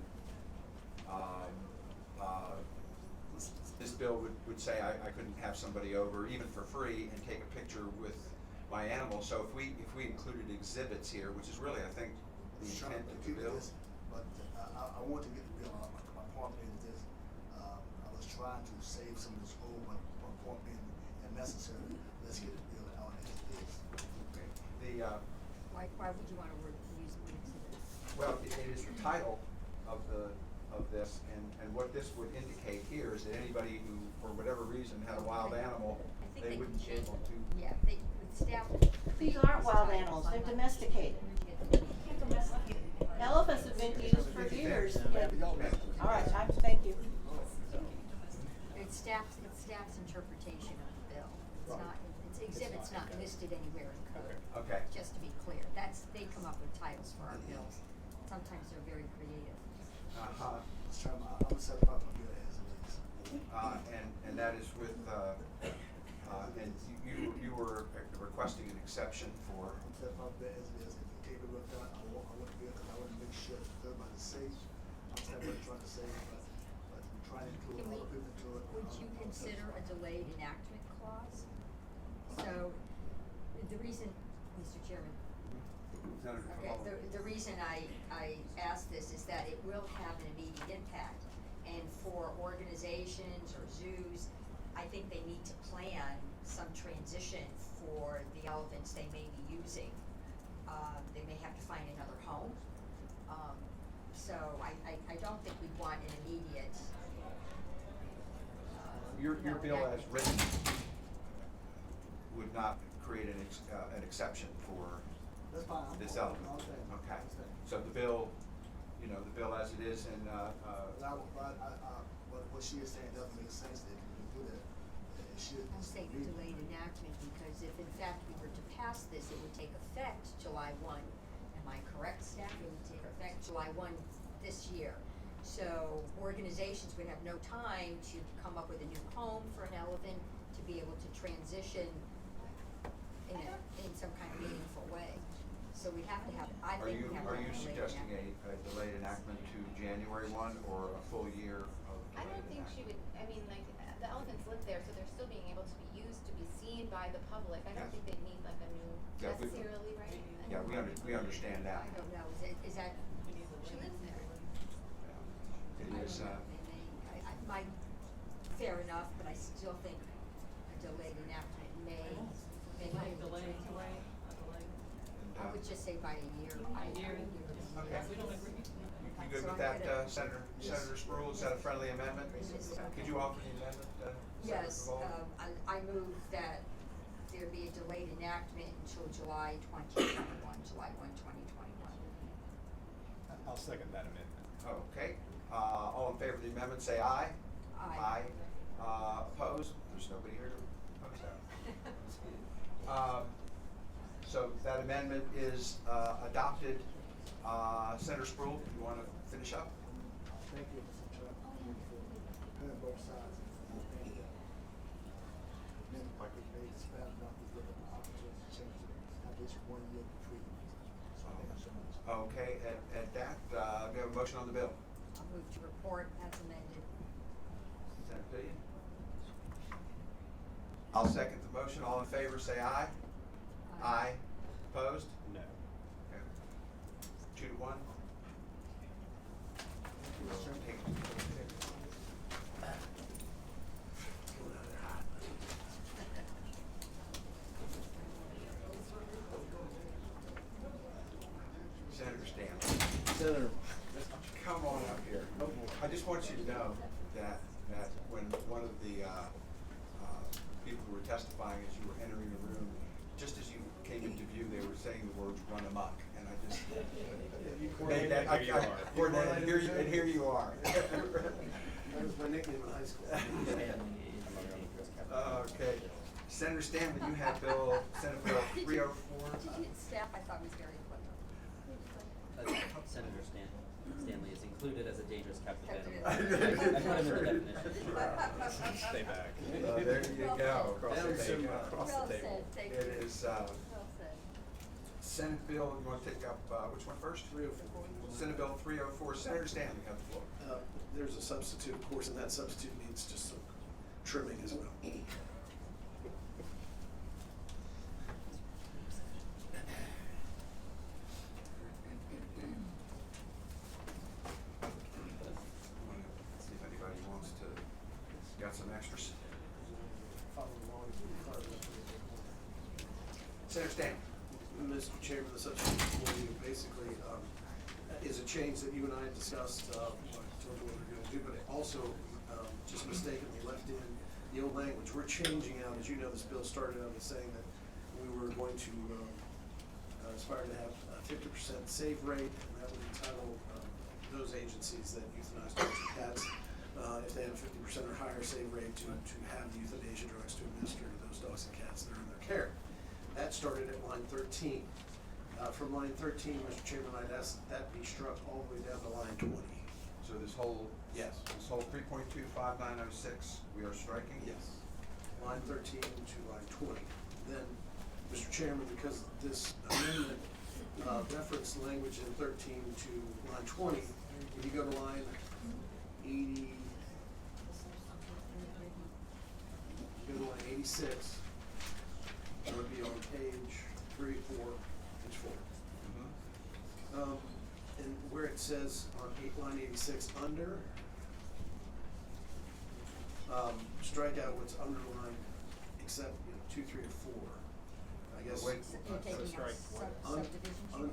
this bill would say I couldn't have somebody over, even for free, and take a picture with my animal. So if we included exhibits here, which is really, I think, the intent of the bill. But I want to get the bill out. My point being this, I was trying to save some of this old one. My point being, if necessary, let's get the bill out as it is. Okay. Why would you want to use the word exhibit? Well, it is the title of this, and what this would indicate here is that anybody who, for whatever reason, had a wild animal, they wouldn't be able to. Yeah, they would staff. These aren't wild animals, they're domesticated. Elephants have been used for years. All right, thank you. It's staff's interpretation of the bill. It's not, exhibit's not listed anywhere in code. Okay. Just to be clear, they come up with titles for our bills. Sometimes they're very creative. Mr. Chairman, I'm gonna set up my bill as it is. And that is with, and you were requesting an exception for. I'm set up my bill as it is. If the table looked out, I want the bill because I want to make sure that everybody's safe. I'm not trying to save, but we're trying to include all the people to it. Would you consider a delayed enactment clause? So, the reason, Mr. Chairman, okay, the reason I ask this is that it will have an immediate impact. And for organizations or zoos, I think they need to plan some transition for the elephants they may be using. They may have to find another home. So I don't think we want an immediate. Your bill as written would not create an exception for That's fine. this element. Okay. So the bill, the bill as it is in, what she is saying doesn't make sense that you do that. It should. I'm saying delayed enactment because if in fact we were to pass this, it would take effect July 1. Am I correct, staff? It would take effect July 1 this year. So organizations would have no time to come up with a new home for an elephant, to be able to transition in some kind of meaningful way. So we have to have, I think we have to have a Are you delayed suggesting enactment. a delayed enactment to January 1 or a full year of I delayed don't think she would, I mean, like, the elephants live there, so they're still being able to be used, to be seen by the public. I don't Yes. think they'd need like a new, Yeah, we- necessarily, right? Yeah, we understand that. I don't know, is that? She lives there. It is, Fair enough, but I still think a delayed enactment may Delay anyway, I would just say by a year. Okay. You good with that, Senator Spruill? Is that a friendly amendment? Could you offer the amendment, Senator Yes, Revolta? I move that there be a delayed enactment until July 2021, July 1, 2021. I'll second that amendment. Okay, all in favor of the amendment, say aye. Aye. Opposed? There's nobody here to oppose that. So that amendment is adopted. Senator Spruill, you want to finish up? Thank you, Mr. Chairman, for hearing both sides. And, then I could make this fast enough to look at the opportunity to change it, at least 1 year between. So thank you so much. Okay, at that, we have a motion on the bill. I'll move to report as amended. Senator Pillion? I'll second the motion. All in favor, say aye. Aye. Opposed? No. Okay. 2-1. We'll take Senator Stanley. Senator. Come on up here. I just want you to know that when one of the people who were testifying as you were entering the room, just as you came into view, they were saying the words "run amok," and I just made that. Here you are. And here you are. That was my nickname in high school. Okay, Senator Stanley, you have Senate Bill 304. Staff, I thought was very clever. Senator Stanley is included as a dangerous captive Captive animal. animal. I put him in the definition. Stay back. There you go. Across the table. Across Well the table. said, thank you. It is Well said. Senate Bill. You want to take up which one first? 304. Senate Bill 304. Senator Stanley, you have the floor. There's a substitute, of course, and that substitute needs just some trimming as well. See if anybody wants to, got some extras. Senator Stanley. Mr. Chairman, the substitute for you basically is a change that you and I had discussed, I told you what we were gonna do, but it also just mistakenly left in the old language. We're changing out, as you know, this bill started out as saying that we were going to aspire to have a 50% save rate, and that would entitle those agencies that euthanize dogs and cats, if they have a 50% or higher save rate, to have the euthanasia drugs to administer to those dogs and cats that are in their care. That started at line 13. From line 13, Mr. Chairman, I'd ask that be struck all the way down to line 20. So this whole. Yes. This whole 3.25906, we are striking? Yes. Line 13 to line 20. Then, Mr. Chairman, because this amendment referenced language in 13 to line 20, when you go to line 80, go to line 86, that would be on page 3, 4, page 4. And where it says on line 86 under, strike out what's underlined except 2, 3, or 4. I guess. Wait. You're taking out strike what? subdivision 2,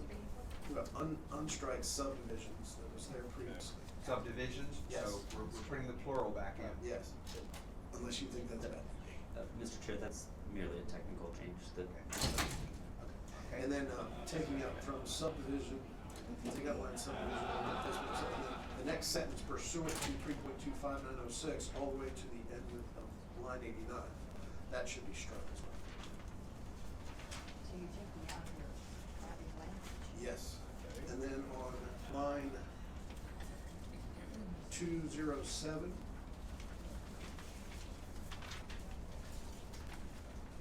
3, 4? Unstrike subdivisions that was there previously. Subdivisions? Yes. So we're putting the plural back in. Yes, unless you think that's bad. Mr. Chair, that's merely a technical change that. Okay. And then taking out from subdivision, take out line subdivision, and then the next sentence pursuant to 3.25906 all the way to the end of line 89. That should be struck as well. So you're taking out your added language? Yes. And then on line 207.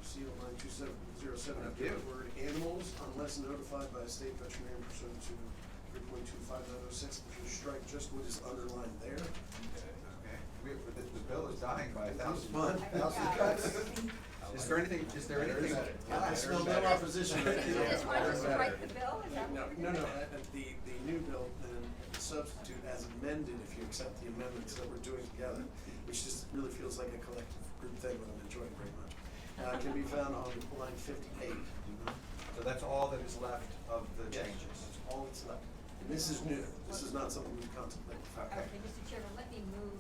See on line 207, after the word animals, unless notified by a state veterinarian pursuant to 3.25906, if you strike just what is underlined there. Okay. The bill is dying by 1,000. Fun. cuts. Is there anything? I smell no opposition right You there. just want us to write the bill, is that what No, you're no, doing? the new bill then the substitute as amended, if you accept the amendments that we're doing together, which just really feels like a collective group thing that I'm enjoying very much. Can be found on line 58. So that's all that is left of the Yes, changes. that's all that's left. And this is new. This is not something we've contemplated. Okay. Okay, Mr. Chairman, let me move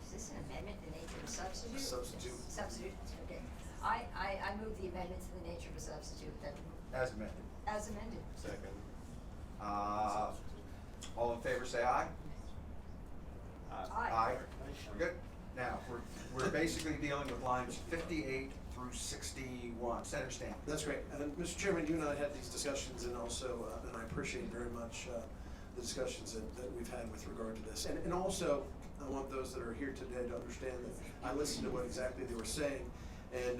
is this an amendment in the nature of a substitute? Substitute. Substitute, okay. I move the amendment to the nature of a substitute, that, As amended. as amended. Second. All in favor, say aye. Aye. We're good. Now, we're basically dealing with lines 58 through 61. Senator Stanley. That's great. And Mr. Chairman, you and I had these discussions, and also, and I appreciate very much the discussions that we've had with regard to this. And also, I want those that are here today to understand that I listened to what exactly they were saying, and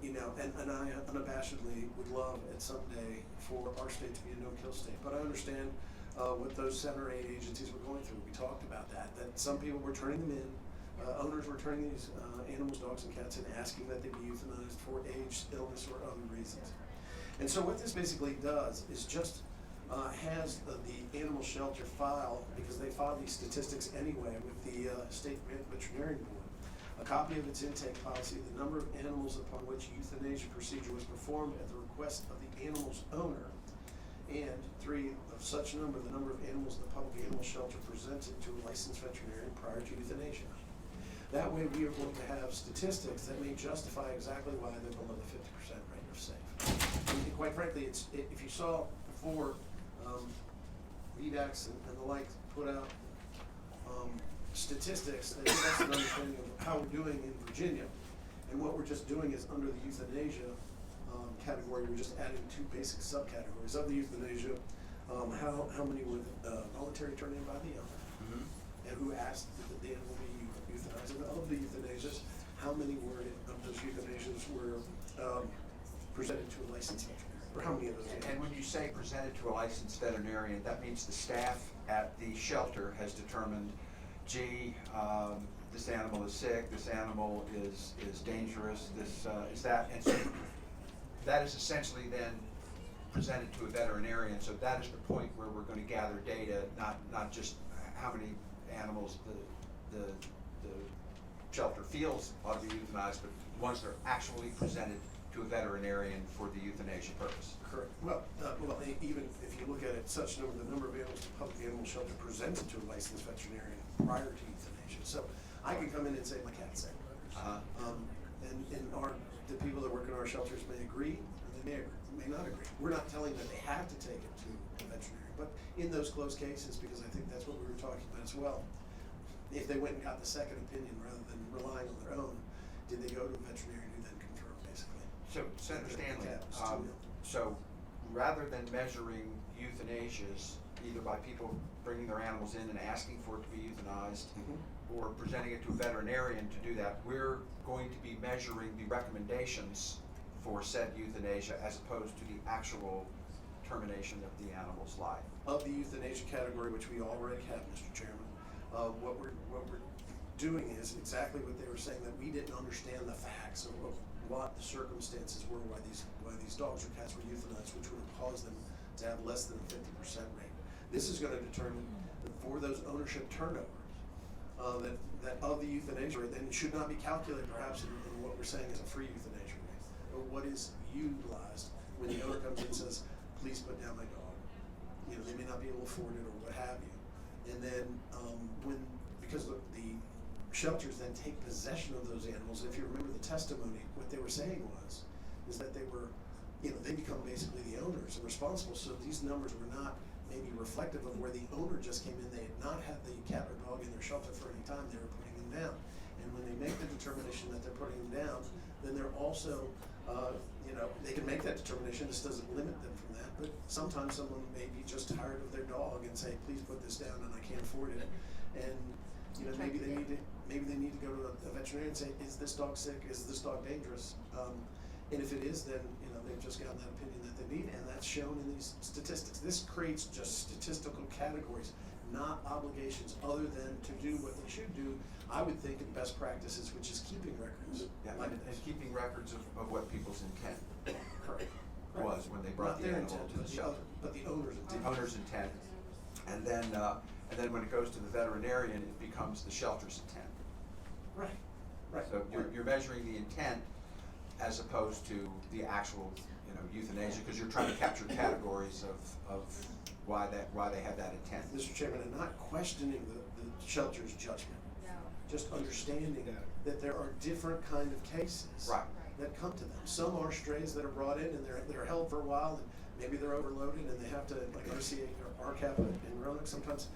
you know, and I unabashedly would love at some day for our state to be a no-kill state. But I understand what those 7 or 8 agencies were going through. We talked about that some people were turning them in. Owners were turning these animals, dogs and cats in, asking that they be euthanized for age, illness, or other reasons. And so what this basically does is just has the animal shelter file, because they file these statistics anyway with the state veterinarian board, a copy of its intake policy, the number of animals upon which euthanasia procedure was performed at the request of the animal's owner, and 3, of such number, the number of animals the public animal shelter presented to a licensed veterinarian prior to euthanasia. That way we are going to have statistics that may justify exactly why they're below the 50% rate of safe. And quite frankly, if you saw before, VDAX and the like put out statistics that give us an understanding of how we're doing in Virginia. And what we're just doing is under the euthanasia category, we're just adding 2 basic subcategories of the euthanasia. How many were voluntary turned in by the owner, and who asked that the animal be euthanized? And of the euthanasias, how many were of those euthanasias were presented to a licensed veterinarian? Or how many of those? And when you say presented to a licensed veterinarian, that means the staff at the shelter has determined, gee, this animal is sick, this animal is dangerous, this is that, and so that is essentially then presented to a veterinarian. So that is the point where we're going to gather data, not just how many animals the shelter feels ought to be euthanized, but ones that are actually presented to a veterinarian for the euthanasia purpose. Correct. Well, even if you look at it, the number of animals the public animal shelter presented to a licensed veterinarian prior to euthanasia. So I can come in and say my cat's sick. And the people that work in our shelters may agree, or they may not agree. We're not telling them they have to take it to a veterinarian, but in those close cases, because I think that's what we were talking about as well, if they went and got the second opinion rather than relying on their own, did they go to a veterinarian who then confirmed, basically? So, Senator Stanley, so rather than measuring euthanasias, either by people bringing their animals in and asking for it to be euthanized, or presenting it to a veterinarian to do that, we're going to be measuring the recommendations for said euthanasia as opposed to the actual termination of the animal's life. Of the euthanasia category, which we already have, Mr. Chairman, what we're doing is exactly what they were saying, that we didn't understand the facts of what the circumstances were why these dogs or cats were euthanized, which would have caused them to have less than a 50% rate. This is going to determine that for those ownership turnovers, that of the euthanasia rate, then it should not be calculated perhaps in what we're saying is a free euthanasia rate, but what is utilized when the owner comes in and says, please put down my dog. You know, they may not be able to afford it or what have you. And then because the shelters then take possession of those animals, if you remember the testimony, what they were saying is that they were, they become basically the owners and responsible. So these numbers were not maybe reflective of where the owner just came in. They had not had the cat or dog in their shelter for any time. They were putting them down. And when they make the determination that they're putting them down, then they're also, they can make that determination. This doesn't limit them from that. But sometimes someone may be just tired of their dog and say, please put this down and I can't afford it. And maybe they need to go to a veterinarian and say, is this dog sick? Is this dog dangerous? And if it is, then they've just gotten that opinion that they need, and that's shown in these statistics. This creates just statistical categories, not obligations, other than to do what they should do, I would think, in best practices, which is keeping records. Yeah, and keeping records of what people's intent Correct. was when they brought Not the their animal intent, to the shelter. but the owner's intent. The owner's intent. And then when it goes to the veterinarian, it becomes the shelter's intent. Right. Right. So you're measuring the intent as opposed to the actual, euthanasia, because you're trying to capture categories of why they have that intent. Mr. Chairman, I'm not questioning the shelter's judgment. No. Just understanding that there are different kind of cases that come to them. Some are strays that are brought in and they're held for a while, and maybe they're overloaded and they have to, like RCA or RCAP in Roanoke sometimes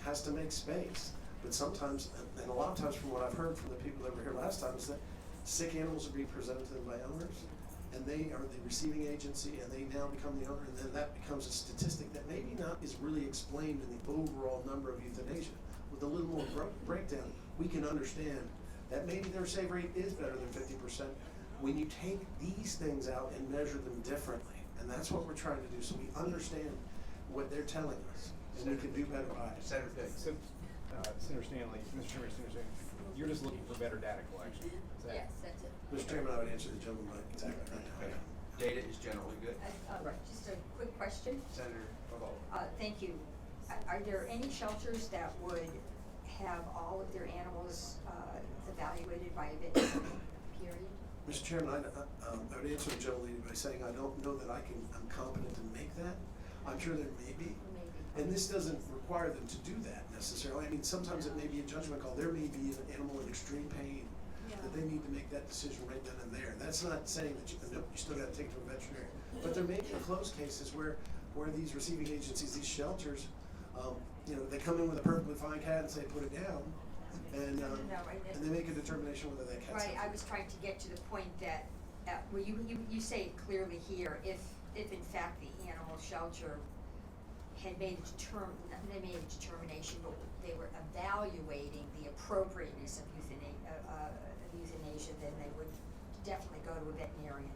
has to make space. But sometimes, and a lot of times from what I've heard from the people that were here last time, is that sick animals are being presented to them by owners, and they are the receiving agency, and they now become the owner, and then that becomes a statistic that maybe not is really explained in the overall number of euthanasia. With a little more breakdown, we can understand that maybe their save rate is better than 50% when you take these things out and measure them differently, and that's what we're trying to do, so we understand what they're telling us, and we can do better by it. Senator Figg. Senator Stanley, Mr. Chairman, Senator Stanley, you're just looking for better data collection. Yes, that's it. Mr. Chairman, I would answer the gentleman exactly right now. data is generally good. Just a quick question. Senator Bobo. Thank you. Are there any shelters that would have all of their animals, evaluated by a veterinarian, period? Mr. Chairman, I would answer the gentlelady by saying I don't know that I'm competent to make that. I'm sure there may be. And this doesn't require them to do that necessarily. I mean, sometimes it may be a judgment call. There may be an animal in extreme pain that they need to make that decision right then and there. That's not saying that you still gotta take it to a veterinarian. But there may be close cases where these receiving agencies, these shelters, they come in with a perfectly fine cat and say, put it down. And they make a determination whether that cat's Right, I was trying to get to the point that, well, you say it clearly here, if in fact the animal shelter had made a determination, but they were evaluating the appropriateness of euthanasia, then they would definitely go to a veterinarian.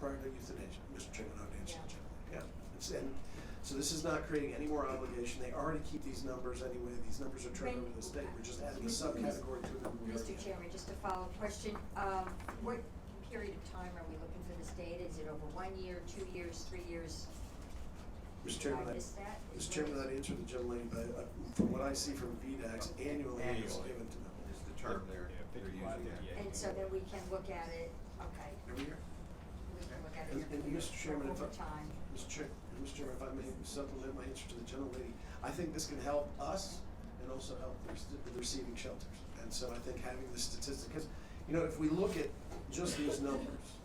prior to euthanasia. Mr. Chairman, I would answer the gentleman. So this is not creating any more obligation. They already keep these numbers anyway. These numbers are turned over to the state. We're just adding a subcategory to them. Mr. Chairman, just a follow-up question. What period of time are we looking for this data? Is it over 1 year, 2 years, 3 years? Mr. Chairman, Did I miss that? Mr. Chairman, I'd answer the gentlelady, but from what I see from VDAX, annually is given to them. Is the term they're using there. And so then we can look at it, okay, Every year. we can look at it And Mr. Chairman, over time. Mr. Chairman, if I may supplement my answer to the gentlelady, I think this can help us and also help the receiving shelters. And so I think having the statistic, because, if we look at just these numbers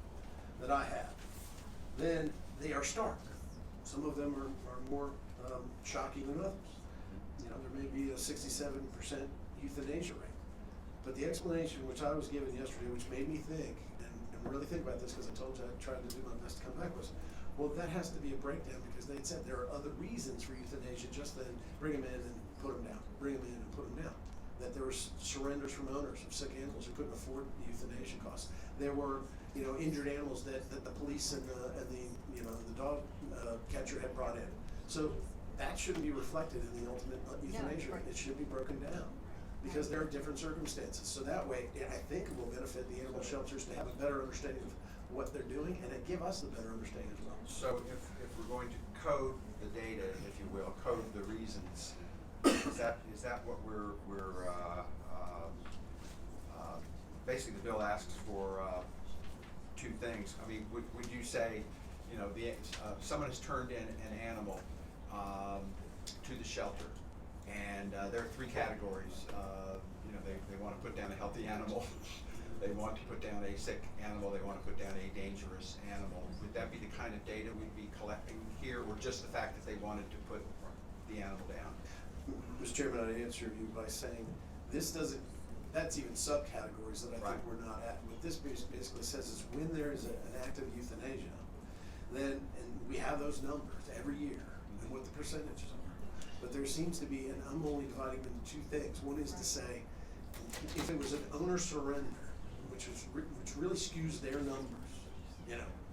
that I have, then they are stark. Some of them are more shocking than others. There may be a 67% euthanasia rate. But the explanation which I was given yesterday, which made me think, and really think about this, because I told you I tried to do my best to come back, was, well, that has to be a breakdown, because they had said there are other reasons for euthanasia, just then bring them in and put them down, bring them in and put them down. That there were surrenders from owners of sick animals who couldn't afford the euthanasia costs. There were, injured animals that the police and the dog catcher had brought in. So that shouldn't be reflected in the ultimate euthanasia rate. It should be broken down, because there are different circumstances. So that way, I think it will benefit the animal shelters to have a better understanding of what they're doing, and it give us a better understanding as well. So if we're going to code the data, if you will, code the reasons, is that what we're basically the bill asks for two things. I mean, would you say, someone has turned in an animal to the shelter, and there are 3 categories. They want to put down a healthy animal, they want to put down a sick animal, they want to put down a dangerous animal. Would that be the kind of data we'd be collecting here, or just the fact that they wanted to put the animal down? Mr. Chairman, I'd answer you by saying that's even subcategories that I think we're not at. What this basically says is when there is an act of euthanasia, and we have those numbers every year and what the percentages are. But there seems to be, and I'm only dividing them into 2 things. One is to say, if it was an owner surrender, which really skews their numbers,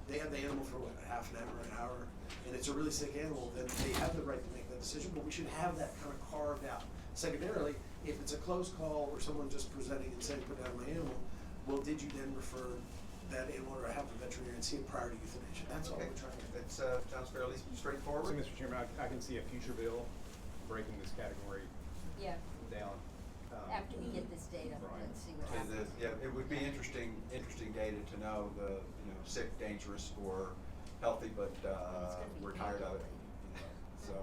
they have the animal for what, a half an hour, and it's a really sick animal, then they have the right to make that decision, but we should have that kind of carved out. Secondarily, if it's a close call or someone just presenting and saying, put down my animal, well, did you then refer that animal or have the veterinarian see it prior to euthanasia? That's all we're trying to do. That sounds fairly straightforward. So, Mr. Chairman, I can see a future bill breaking this category down. After we get this data, let's see what happens. It would be interesting data to know the sick, dangerous, or healthy, but we're tired of it. So.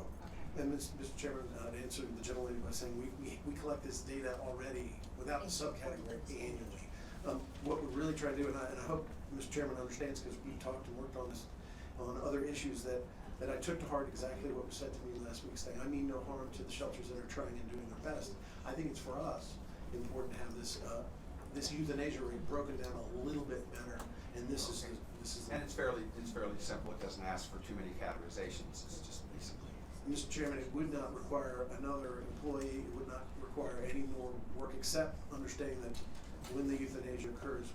And Mr. Chairman, to answer the gentlelady by saying we collect this data already without the subcategory annually. What we're really trying to do, and I hope Mr. Chairman understands, because we talked and worked on this on other issues, that I took to heart exactly what was said to me last week, saying I mean no harm to the shelters that are trying and doing their best. I think it's for us important to have this euthanasia rate broken down a little bit better, and this is. And it's fairly simple. It doesn't ask for too many categorizations. It's just basically. Mr. Chairman, it would not require another employee. It would not require any more work, except understanding that when the euthanasia occurs,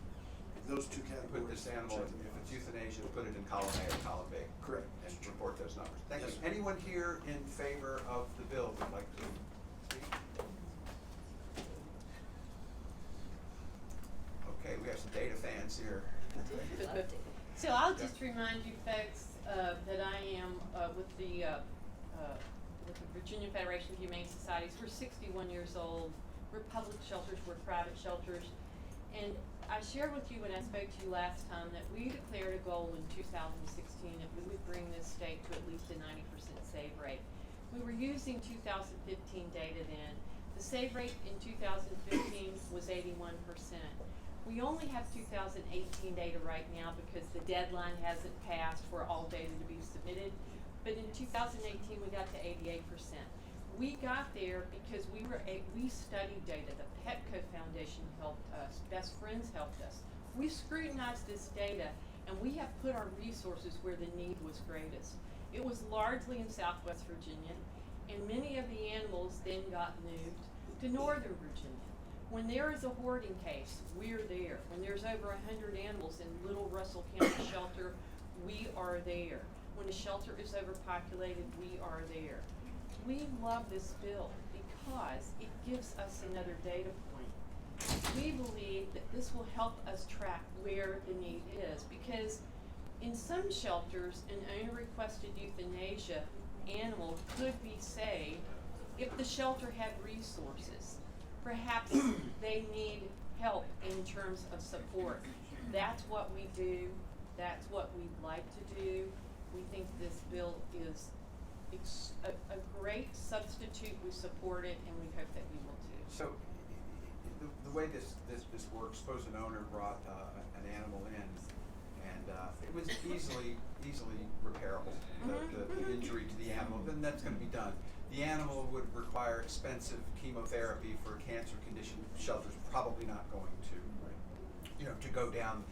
those 2 categories. Put this animal, if it's euthanasia, put it in column A or column B. Correct. And report those numbers. Thank Yes, you. sir. Anyone here in favor of the bill would like to speak? Okay, we have some data fans here. So I'll just remind you folks, that I am, with the Virginia Federation of Humane Societies. We're 61 years old. We're public shelters, we're private shelters. And I shared with you when I spoke to you last time that we declared a goal in 2016 that we would bring this state to at least a 90% save rate. We were using 2015 data then. The save rate in 2015 was 81%. We only have 2018 data right now because the deadline hasn't passed for all data to be submitted. But in 2018, we got to 88%. We got there because we studied data. The Petco Foundation helped us. Best Friends helped us. We scrutinized this data, and we have put our resources where the need was greatest. It was largely in Southwest Virginia, and many of the animals then got moved to Northern Virginia. When there is a hoarding case, we're there. When there's over 100 animals in Little Russell County Shelter, we are there. When a shelter is overpopulated, we are there. We love this bill because it gives us another data point. We believe that this will help us track where the need is, because in some shelters, an owner-requested euthanasia animal could be saved if the shelter had resources. Perhaps they need help in terms of support. That's what we do. That's what we'd like to do. We think this bill is a great substitute. We support it, and we hope that you will too. So, the way this works, suppose an owner brought an animal in, and it was easily repairable, the injury to the animal, then that's going to be done. The animal would require expensive chemotherapy for a cancer condition. Shelter's probably not going to go down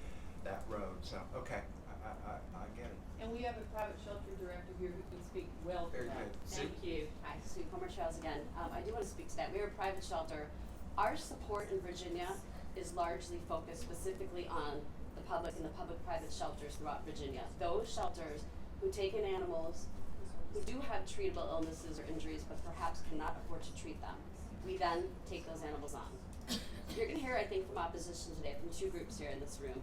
that road. So, okay, I get it. And we have a private shelter director here who can speak well to Very that. good. Thank you. Hi, Sue Comer Trails again. I do want to speak to that. We're a private shelter. Our support in Virginia is largely focused specifically on the public and the public-private shelters throughout Virginia. Those shelters who take in animals who do have treatable illnesses or injuries but perhaps cannot afford to treat them. We then take those animals on. You're going to hear, I think, from opposition today from two groups here in this room,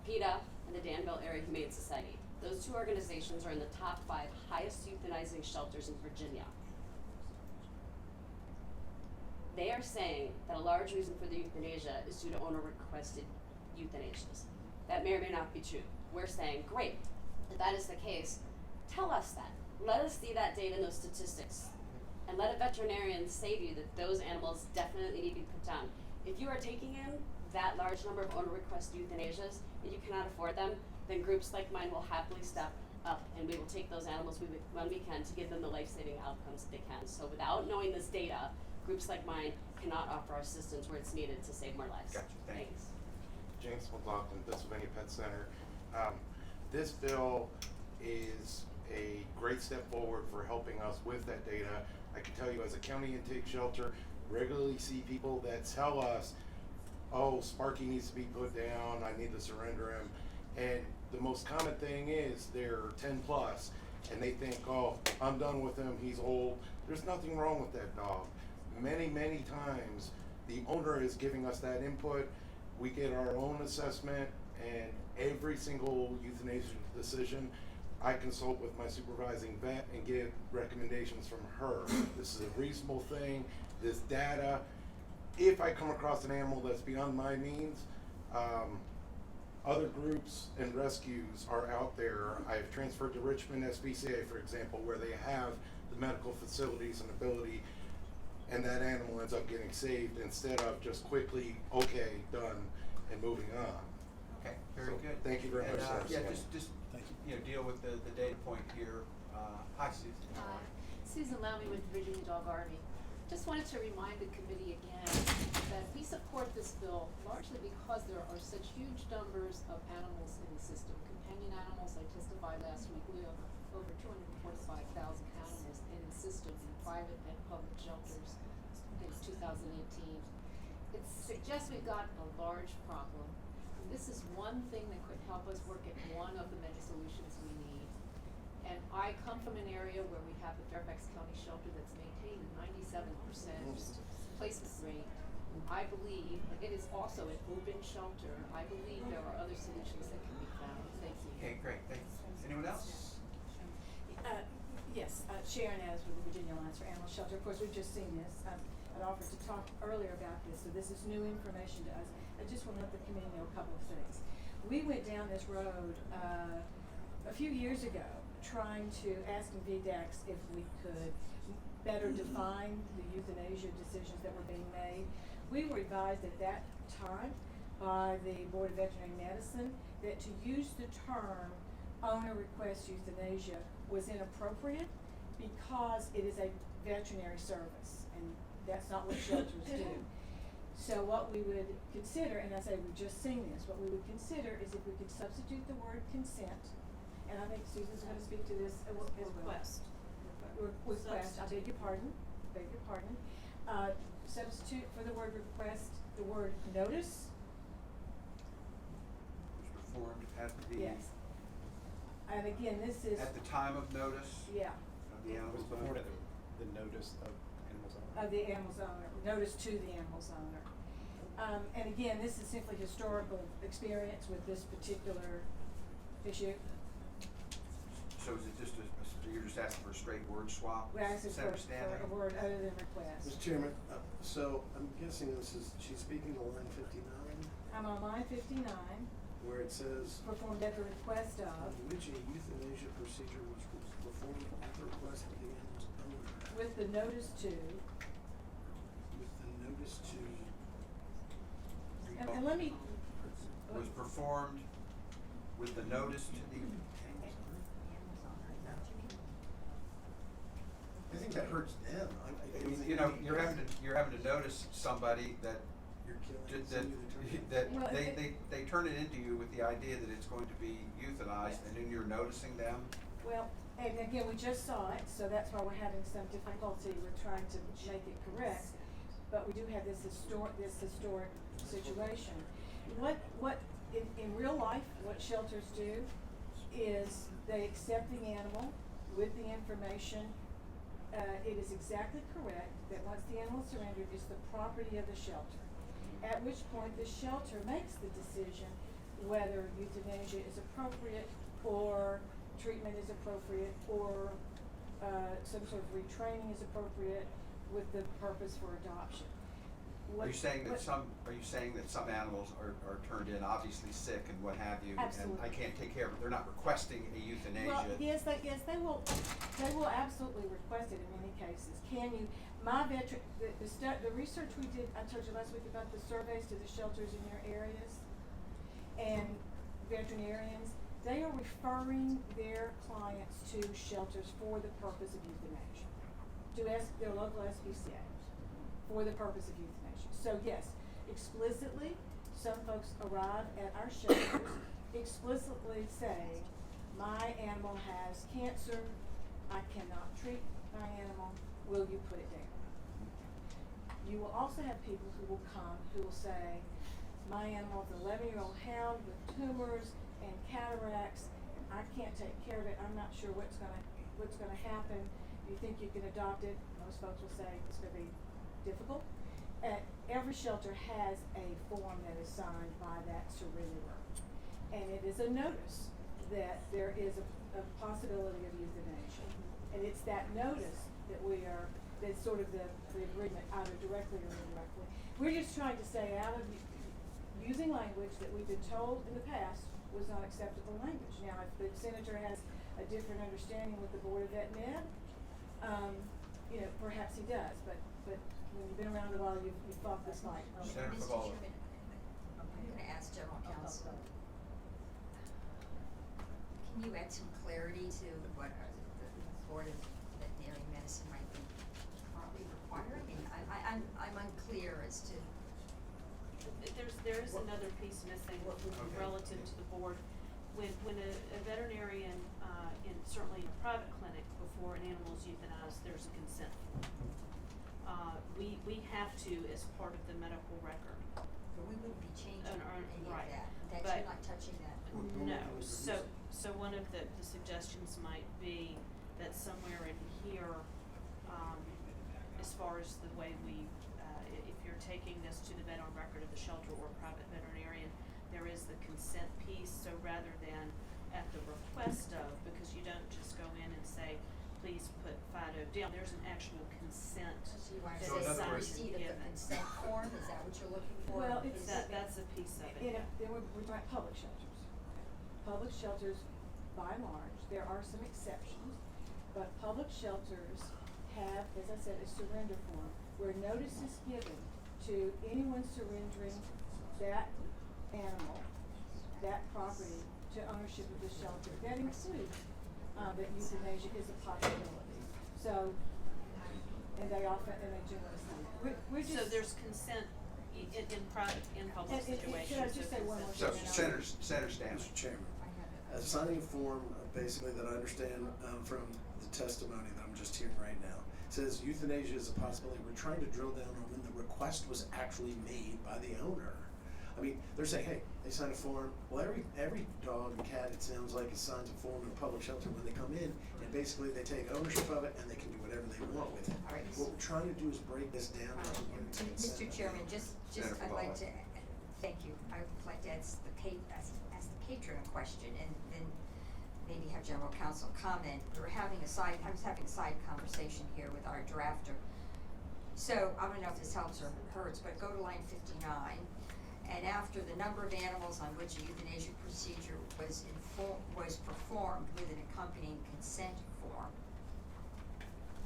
PETA and the Danville Area Humane Society. Those two organizations are in the top 5 highest euthanizing shelters in Virginia. They are saying that a large reason for the euthanasia is due to owner-requested euthanasias. That may or may not be true. We're saying, great, if that is the case, tell us that. Let us see that data and those statistics. And let a veterinarian say to you that those animals definitely need to be put down. If you are taking in that large number of owner-requested euthanasias and you cannot afford them, then groups like mine will happily step up and we will take those animals when we can to give them the life-saving outcomes that they can. So without knowing this data, groups like mine cannot offer our assistance where it's needed to save more lives. Gotcha. Thanks. James McLaughlin, Pennsylvania Pet Center. This bill is a great step forward for helping us with that data. I can tell you as a county intake shelter, regularly see people that tell us, oh, Sparky needs to be put down, I need to surrender him. And the most common thing is they're 10 plus and they think, oh, I'm done with him, he's old. There's nothing wrong with that dog. Many, many times the owner is giving us that input. We get our own assessment, and every single euthanasia decision, I consult with my supervising vet and get recommendations from her. This is a reasonable thing. This data, if I come across an animal that's beyond my means, other groups and rescues are out there. I've transferred to Richmond SPCA, for example, where they have the medical facilities and ability, and that animal ends up getting saved instead of just quickly, okay, done, and moving on. Okay, very good. Thank you very much. Yeah, just deal with the data point here. Hi, Susan. Hi, Susan Lamy with the Virginia Dog Army. Just wanted to remind the committee again that we support this bill largely because there are such huge numbers of animals in the system. Companion animals, I testified last week, we have over 245,000 animals in the system in private and public shelters in 2018. It suggests we've got a large problem. And this is one thing that could help us work at one of the many solutions we need. And I come from an area where we have the Fairfax County Shelter that's maintained a 97% placement rate. I believe, it is also an open shelter, I believe there are other solutions that can be found. Thank you. Okay, great, thanks. Anyone else? Yes, Sharon Adams with the Virginia Alliance for Animal Shelter. Of course, we've just seen this. I'd offered to talk earlier about this, so this is new information to us. I just want to let the committee know a couple of things. We went down this road a few years ago trying to asking VDACS if we could better define the euthanasia decisions that were being made. We were advised at that time by the Board of Veterinary Medicine that to use the term owner requests euthanasia was inappropriate because it is a veterinary service, and that's not what shelters do. So what we would consider, and I say we've just seen this, what we would consider is if we could substitute the word consent, and I think Susan's gonna speak to this as well. Request. Request, I beg your pardon, substitute for the word request, the word notice. Was performed at the. Yes. And again, this is. At the time of notice. Yeah. Of the animal's owner. Before the notice of animal's owner. Of the animal's owner, notice to the animal's owner. And again, this is simply historical experience with this particular issue. So is it just you're just asking for a straight word swap? We're asking Is that for understanding? a word other than request. Mr. Chairman, so I'm guessing she's speaking to line 59, I'm on line 59, where it says, performed at the request of, which a euthanasia procedure was performed at the request of the animal's owner. with the notice to, With the notice to. and let me. Was performed with the notice to the. I think that hurts them. You know, you're having to notice somebody that Well, they turn it into you with the idea that it's going to be euthanized, and then you're noticing them. Well, and again, we just saw it, so that's why we're having some difficulty with trying to make it correct. But we do have this historic situation. What in real life, what shelters do is they accept the animal with the information. It is exactly correct that once the animal is surrendered, it's the property of the shelter. At which point the shelter makes the decision whether euthanasia is appropriate or treatment is appropriate or some sort of retraining is appropriate with the purpose for adoption. Are you saying that some animals are turned in obviously sick and what have you, Absolutely. and I can't take care of it? They're not requesting a euthanasia. Well, yes, they will absolutely request it in many cases. Can you, the research we did, I told you last week about the surveys to the shelters in your areas, and veterinarians, they are referring their clients to shelters for the purpose of euthanasia, to their local SPCA, for the purpose of euthanasia. So yes, explicitly, some folks arrive at our shelters explicitly saying, my animal has cancer, I cannot treat my animal, will you put it down? You will also have people who will come who will say, my animal is an 11-year-old hound with tumors and cataracts, and I can't take care of it, I'm not sure what's gonna happen. You think you can adopt it? Most folks will say it's gonna be difficult. Every shelter has a form that is signed by that surrenderer, and it is a notice that there is a possibility of euthanasia, and it's that notice that that's sort of the agreement, either directly or indirectly. We're just trying to stay out of using language that we've been told in the past was not acceptable language. Now, if the senator has a different understanding with the Board of Vet Med, perhaps he does, but when you've been around a while, you've thought this like. Mr. Chairman, I'm gonna ask General Counsel, can you add some clarity to what the Board of Veterinary Medicine might be currently requiring? I'm unclear as to. There is another piece missing relative to the board. When a veterinarian, certainly in a private clinic, before an animal is euthanized, there's a consent form. We have to, as part of the medical record. But we wouldn't be changing any of Right. that. You're not touching that. No, so one of the suggestions might be that somewhere in here, as far as the way we, if you're taking this to the vet on record of the shelter or private veterinarian, there is the consent piece, so rather than at the request of, because you don't just go in and say, please put Fido down, there's an actual consent So you want to that say is some signed receipt and of the given. consent form, is that what you're looking for? Well, it's- That's a piece of it. Then we're talking about public shelters. Public shelters, by and large, there are some exceptions, but public shelters have, as I said, a surrender form where notice is given to anyone surrendering that animal, that property, to ownership of the shelter. That includes, that euthanasia is a possibility. So, and they generally sign it. We're just. So there's consent in private, in public And situations. should I just say one more So, thing? and I'll- Senator Stanley. Mr. Chairman, signing a form, basically that I understand from the testimony that I'm just hearing right now, says euthanasia is a possibility. We're trying to drill down on when the request was actually made by the owner. I mean, they're saying, hey, they signed a form. Well, every dog and cat, it sounds like, signs a form in a public shelter when they come in, and basically they take ownership of it and they can do whatever they want with it. All right. What we're trying to do is break this down. Mr. Chairman, just, Senator I'd like Pavlik. to, thank you, I would like to ask the patron a question and then maybe have general counsel comment. I was having a side conversation here with our drafter. So, I don't know if this helps or hurts, but go to line 59, and after the number of animals on which a euthanasia procedure was performed with an accompanying consent form,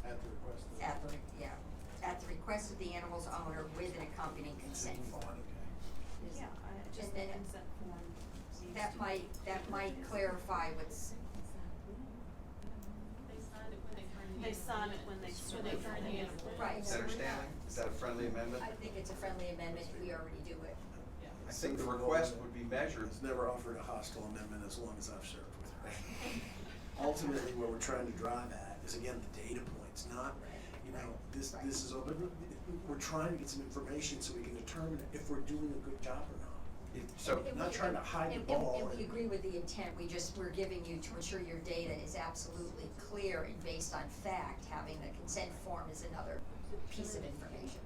At the request of. at the request of the animal's owner with an accompanying consent form. Yeah, just And the then consent form. seems that to be- might clarify what's, They sign it when they surrender the animal. right. Senator Stanley, is that a friendly amendment? I think it's a friendly amendment, we already do it. I think the request would be measured. Has never offered a hostile amendment as long as I've served with her. Ultimately, what we're trying to drive at is, again, the data points, not, this is open. We're trying to get some information so we can determine if we're doing a good job or not. So, Not trying to hide the And ball. we agree with the intent, we're giving you to ensure your data is absolutely clear and based on fact, having the consent form is another piece of information.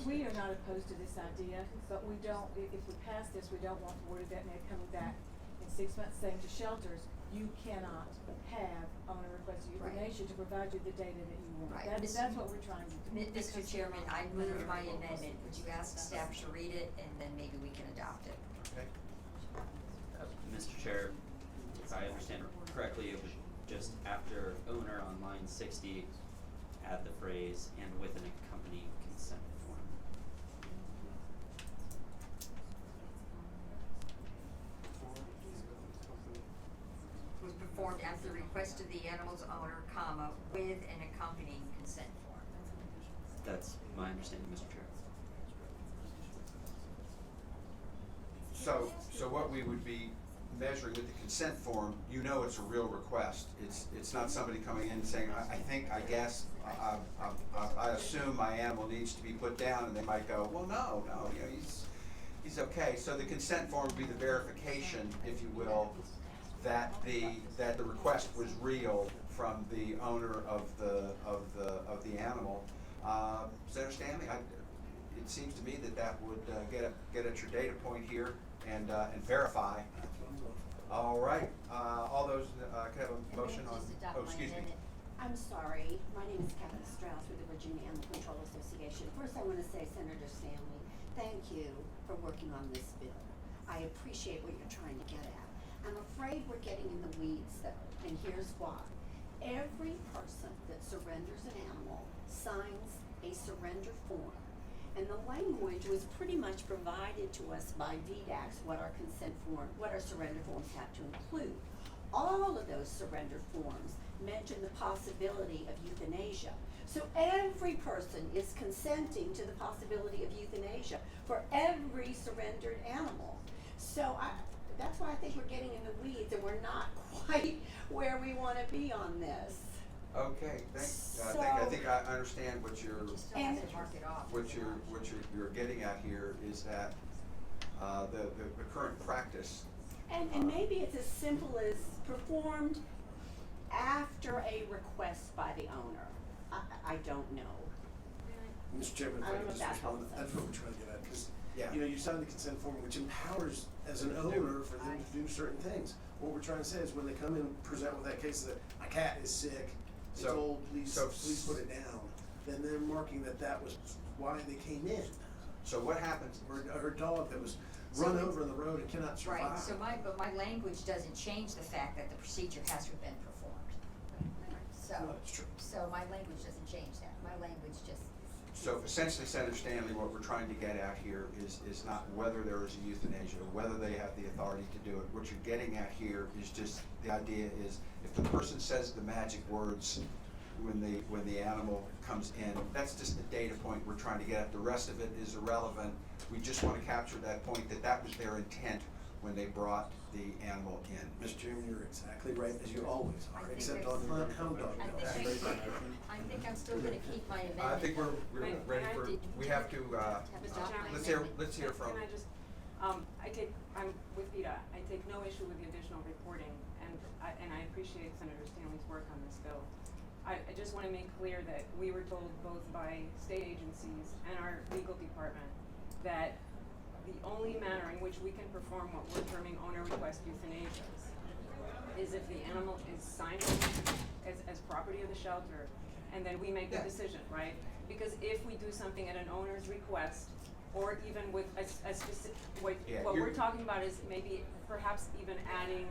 We are not opposed to this idea, but we don't, if we pass this, we don't want the Board of Veterinary coming back in 6 months saying to shelters, you cannot have owner requested euthanasia to provide you the data that you want. Right. That's what we're trying to do. Mr. Chairman, I move my amendment, would you ask staff to read it, and then maybe we can adopt it? Okay. Mr. Chair, if I understand correctly, it would just after owner on line 60, add the phrase, and with an accompanying consent form. Was performed at the request of the animal's owner, comma, with an accompanying consent form. That's my understanding, Mr. Chair. So what we would be measuring with the consent form, it's a real request. It's not somebody coming in and saying, I guess, I assume my animal needs to be put down, and they might go, well, no, he's okay. So the consent form would be the verification, if you will, that the request was real from the owner of the animal. Senator Stanley, it seems to me that would get at your data point here and verify. All right, all those, can I have a motion on, excuse me. I'm sorry, my name is Kevin Strauss with the Virginia Animal Control Association. First, I want to say, Senator Stanley, thank you for working on this bill. I appreciate what you're trying to get at. I'm afraid we're getting in the weeds though, and here's why. Every person that surrenders an animal signs a surrender form. And the language was pretty much provided to us by VDACs, what our surrender forms have to include. All of those surrender forms mention the possibility of euthanasia. So every person is consenting to the possibility of euthanasia for every surrendered animal. So that's why I think we're getting in the weeds and we're not quite where we want to be on this. Okay, I think I understand what you're getting at here is that the current practice. And maybe it's as simple as performed after a request by the owner. I don't know. Mr. Chairman, if I I don't know could if just that respond, helps that's us. what we're trying to get at, because, Yeah. you know, you signed the consent form, which empowers, as an owner, for them to do certain things. What we're trying to say is when they come in, and present with that case that my cat is sick, it's So- old, please, so- please put it down, then they're marking that that was why they came in. So what happens? Or a dog that was So run it's- over on the road and cannot survive. Right, so but my language doesn't change the fact that the procedure hasn't been performed. So, No, that's true. so my language doesn't change that, my language just. So essentially, Senator Stanley, what we're trying to get at here is not whether there is a euthanasia, or whether they have the authority to do it. What you're getting at here is just, the idea is, if the person says the magic words when the animal comes in, that's just the data point we're trying to get at. The rest of it is irrelevant. We just want to capture that point, that was their intent when they brought the animal in. Mr. Chairman, you're exactly right, as you always I are, think except that's- on hound dog. I think I'm still gonna keep my amendment. I think we're Wait, ready I for, did- we have to, Mr. Chairman. let's hear from. Can I just, I'm with PETA, I take no issue with the additional reporting, and I appreciate Senator Stanley's work on this bill. I just wanna make clear that we were told both by state agencies and our legal department that the only manner in which we can perform what we're terming owner request euthanasias is if the animal is signed as property of the shelter, and then we make the decision, right? Because if we do something at an owner's request, or even with a specific, what we're talking about is maybe perhaps even adding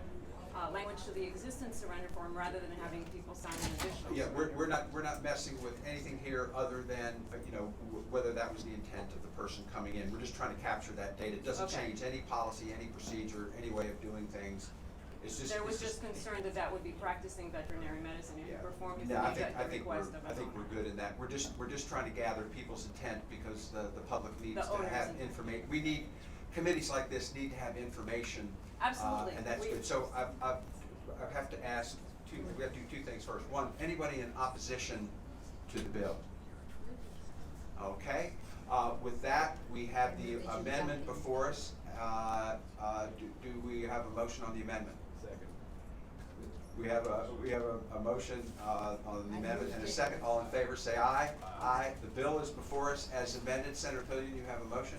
language to the existing surrender form rather than having people sign an additional Yeah, surrender. we're not messing with anything here other than, you know, whether that was the intent of the person coming in. We're just trying to capture that data. It doesn't Okay. change any policy, any procedure, any way of doing things. It's just. There was it's just concern that that would be practicing veterinary medicine if you perform No, I euthanasia think, at the request of I an think owner. we're good in that. We're just trying to gather people's intent because the public needs The to owner's have intent. information. We need, committees like this need to have information. Absolutely. And that's We- good. So I have to ask we have to do two things first. One, anybody in opposition to the bill? Okay, with that, we have the amendment before us. Do we have a motion on the amendment? Second. We have a motion on the amendment and a second. All in favor, say aye. Aye. The bill is before us as amended. Senator Pillion, you have a motion?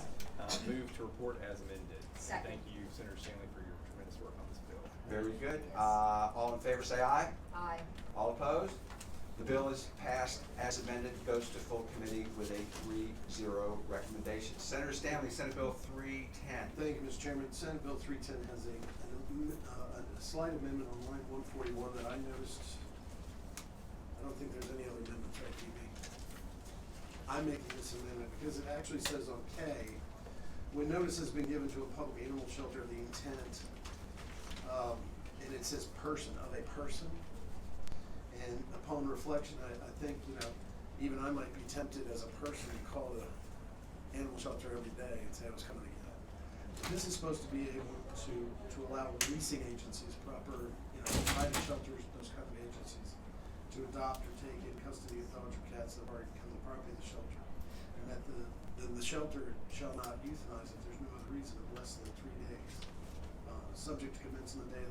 Move to report as amended. Second. Thank you, Senator Stanley, for your tremendous work on this bill. Very good. All in favor, say aye. Aye. All opposed? The bill is passed as amended, goes to full committee with a 3-0 recommendation. Senator Stanley, Senate Bill 310. Thank you, Mr. Chairman. Senate Bill 310 has a slight amendment on line 141 that I noticed. I don't think there's any other amendments, right, DB? I'm making this amendment because it actually says on K, when notice has been given to a public animal shelter of the intent, and it says person, of a person. And upon reflection, I think, you know, even I might be tempted as a person to call the animal shelter every day and say I was coming to get it. This is supposed to be able to allow releasing agencies, proper, you know, private shelters, those kind of agencies, to adopt or take in custody of dogs or cats that have already become the property of the shelter. And that the shelter shall not euthanize if there's no other reason of less than 3 days. Subject to commencing the day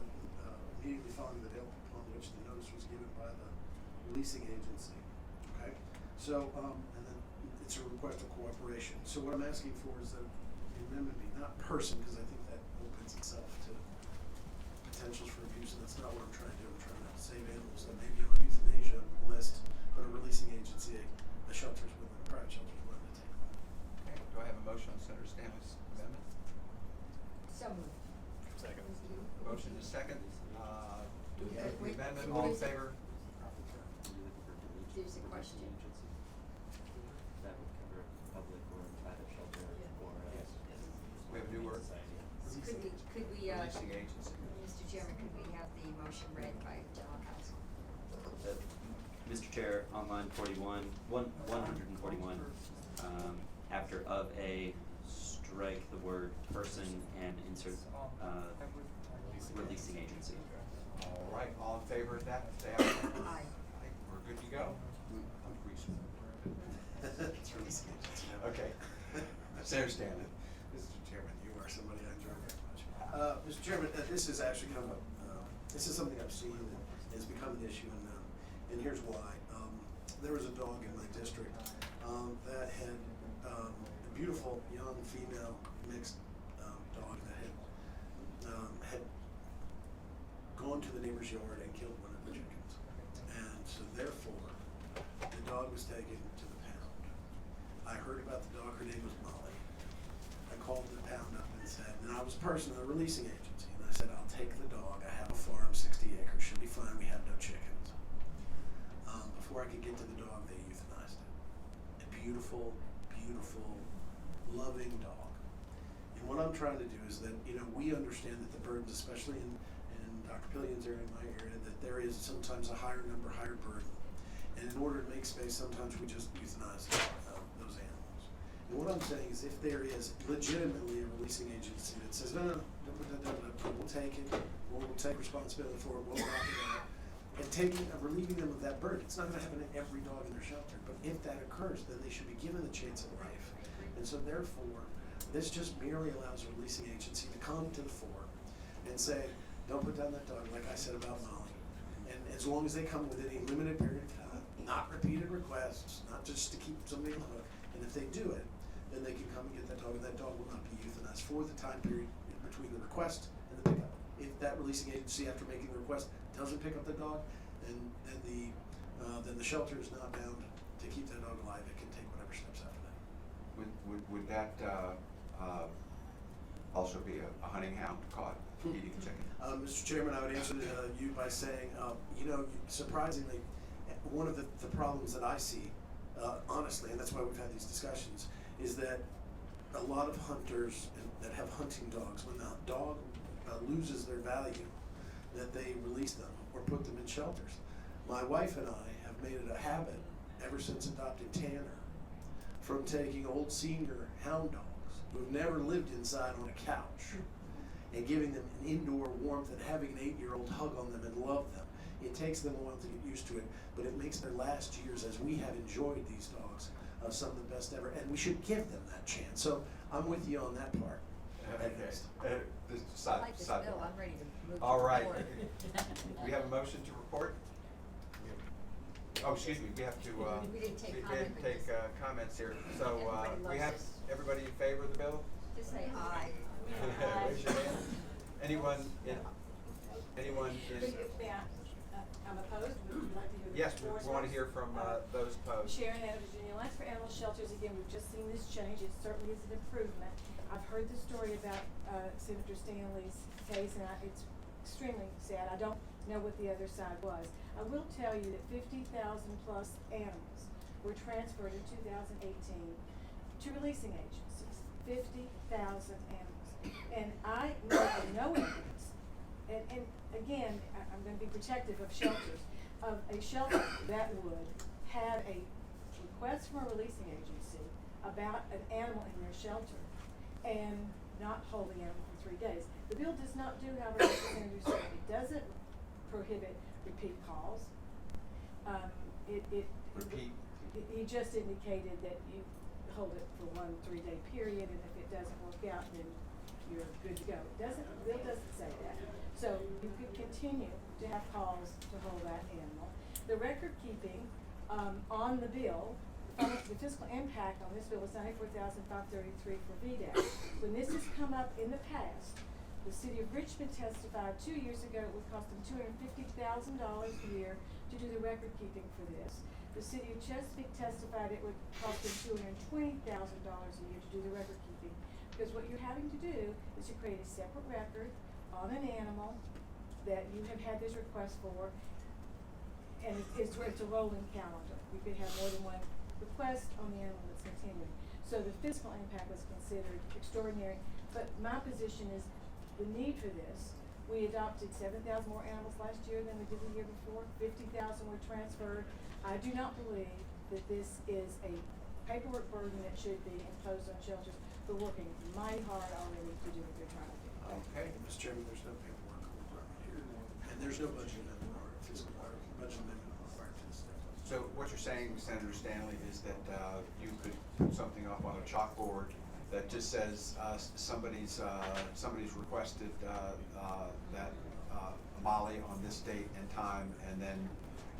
immediately following the day upon which the notice was given by the releasing agency. Okay? So, and then it's a request of cooperation. So what I'm asking for is that the amendment be not person, because I think that opens itself to potentials for abuse, and that's not what I'm trying to do. I'm trying to save animals that may be on a euthanasia list, but a releasing agency, a shelter's willing, a private shelter's willing to take them. Okay, do I have a motion on Senator Stanley's amendment? So moved. Second. Motion is second. To approve the Wait, amendment, wait, all in wait. favor? There's a question. That would cover public or private shelter or. We have a new word. Could we, Releasing agency. Mr. Chairman, could we have the motion read by general counsel? Mr. Chair, on line 141, after of a, strike the word person and insert, releasing agency. All right, all in favor of that, say aye. Aye. We're good to go? It's releasing agency. Okay. Senator Stanley. Mr. Chairman, you are somebody I enjoy very much. Mr. Chairman, this is actually kind of this is something I've seen and it's become an issue, and here's why. There was a dog in my district that had a beautiful young female mixed dog that had gone to the neighbor's yard and killed one of the chickens. And so therefore, the dog was taken to the pound. I heard about the dog, her name was Molly. I called the pound up and said, and I was a person of the releasing agency, and I said, I'll take the dog, I have a farm, 60 acres, she'll be fine, we have no chickens. Before I could get to the dog, they euthanized it. A beautiful, beautiful, loving dog. And what I'm trying to do is that, we understand that the burdens, especially in Dr. Pillion's area, in my area, that there is sometimes a higher number, higher burden. And in order to make space, sometimes we just euthanize those animals. And what I'm saying is if there is legitimately a releasing agency that says, no, we'll take it, we'll take responsibility for it, we'll knock it out, and relieving them of that burden. It's not going to happen to every dog in their shelter, but if that occurs, then they should be given the chance at life. And so therefore, this just merely allows a releasing agency to come to the fore and say, don't put down that dog, like I said about Molly. And as long as they come within a limited period of time, not repeated requests, not just to keep somebody on the hook, and if they do it, then they can come and get that dog, and that dog will not be euthanized for the time period between the request and the pickup. If that releasing agency, after making the request, doesn't pick up the dog, then the shelter is not bound to keep that dog alive. It can take whatever steps after that. Would that also be a hunting hound caught eating a chicken? Mr. Chairman, I would answer you by saying, surprisingly, one of the problems that I see, honestly, and that's why we've had these discussions, is that a lot of hunters that have hunting dogs, when the dog loses their value, that they release them or put them in shelters. My wife and I have made it a habit, ever since adopting Tanner, from taking old senior hound dogs who have never lived inside on a couch and giving them an indoor warmth and having an 8-year-old hug on them and love them. It takes them a while to get used to it, but it makes their last years, as we have enjoyed these dogs, some of the best ever, and we should give them that chance. So I'm with you on that part. Okay. I like this bill, I'm ready to move All right. forward. We have a motion to report? Oh, excuse me, we have to, We didn't take we comment, didn't we take, just- comments here. So, Everybody we loves have, this. everybody in favor of the bill? Just say aye. Raise your hand. Anyone in, I'm opposed, would you like to hear the yes, we floor want to first? hear from, those opposed. Sharon out of Virginia Alliance for Animal Shelters, again, we've just seen this change, it certainly is an improvement. I've heard the story about, Senator Stanley's case, and it's extremely sad, I don't know what the other side was. I will tell you that 50,000 plus animals were transferred in 2018 to releasing agencies, 50,000 animals. And I know of no evidence, and again, I'm gonna be protective of shelters, of a shelter that would have a request from a releasing agency about an animal in their shelter and not hold the animal for 3 days. The bill does not do, however, what the senator said, it doesn't prohibit repeat calls. Repeat. He just indicated that you hold it for 1 3-day period, and if it doesn't work out, then you're good to go. The bill doesn't say that. So you could continue to have calls to hold that animal. The record keeping, on the bill, the fiscal impact on this bill is $94,533 for VDAC. When this has come up in the past, the city of Richmond testified 2 years ago it would cost them $250,000 a year to do the record keeping for this. The city of Chesapeake testified it would cost them $220,000 a year to do the record keeping. Because what you're having to do is to create a separate record on an animal that you have had this request for, and it's a rolling calendar. You could have more than one request on the animal that's continuing. So the fiscal impact was considered extraordinary, but my position is the need for this. We adopted 7,000 more animals last year than we did the year before. 50,000 were transferred. I do not believe that this is a paperwork burden that should be imposed on shelters. We're working mighty hard already to do what they're trying to do. Okay. Mr. Chairman, there's no paperwork requirement here, and there's no budget amendment or fiscal budget amendment required for this. So what you're saying, Senator Stanley, is that you could put something up on a chalkboard that just says somebody's requested that Molly on this date and time, and then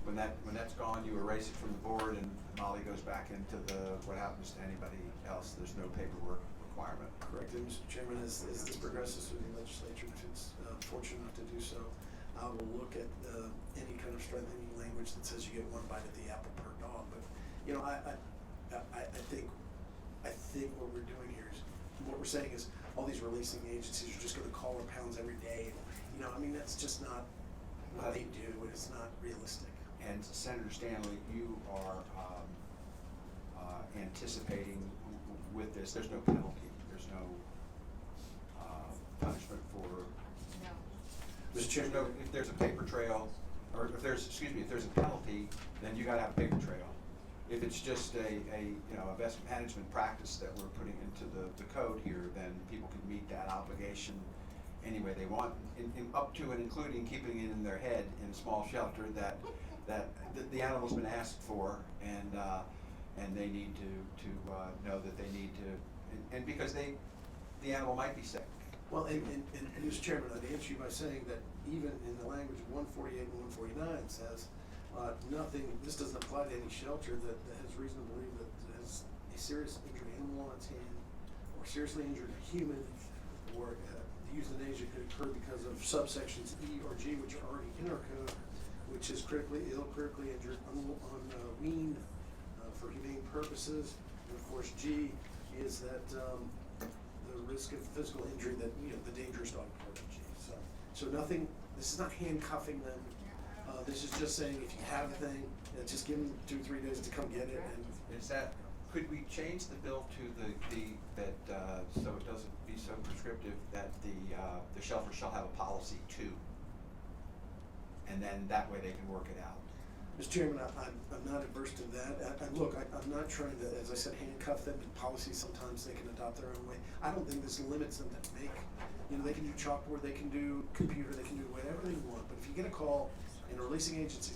when that's gone, you erase it from the board, and Molly goes back into what happens to anybody else. There's no paperwork requirement. Correct. And Mr. Chairman, as this progresses through the legislature, if it's fortunate enough to do so, I will look at any kind of strengthening language that says you get one bite at the apple per dog. But you know, I think what we're doing here is, what we're saying is, all these releasing agencies are just going to call our pounds every day. You know, I mean, that's just not what they do, and it's not realistic. And Senator Stanley, you are anticipating with this, there's no penalty, there's no punishment for. No. There's no, if there's a paper trail, or if there's a penalty, then you gotta have a paper trail. If it's just a best management practice that we're putting into the code here, then people can meet that obligation any way they want, up to and including keeping it in their head in a small shelter that the animal's been asked for, and they need to know that they need to, and because the animal might be sick. Well, and Mr. Chairman, I'd answer you by saying that even in the language of 148 and 149 says nothing, this doesn't apply to any shelter that has reason to believe that has a serious injured animal on its hand, or seriously injured a human, or the euthanasia could occur because of subsections E or G, which are already in our code, which is critically ill, critically injured, unweaned for humane purposes. And of course, G is that the risk of physical injury, that the dangerous dog part of G. So nothing. This is not handcuffing them. This is just saying if you have a thing, just give them 2 or 3 days to come get it. And Is that, could we change the bill to so it doesn't be so prescriptive that the shelter shall have a policy too? And then that way they can work it out. Mr. Chairman, I'm not adverse to that. Look, I'm not trying to, as I said, handcuff them in policy. Sometimes they can adopt their own way. I don't think this limits them to make. They can do chalkboard, they can do computer, they can do whatever they want. But if you get a call and a releasing agency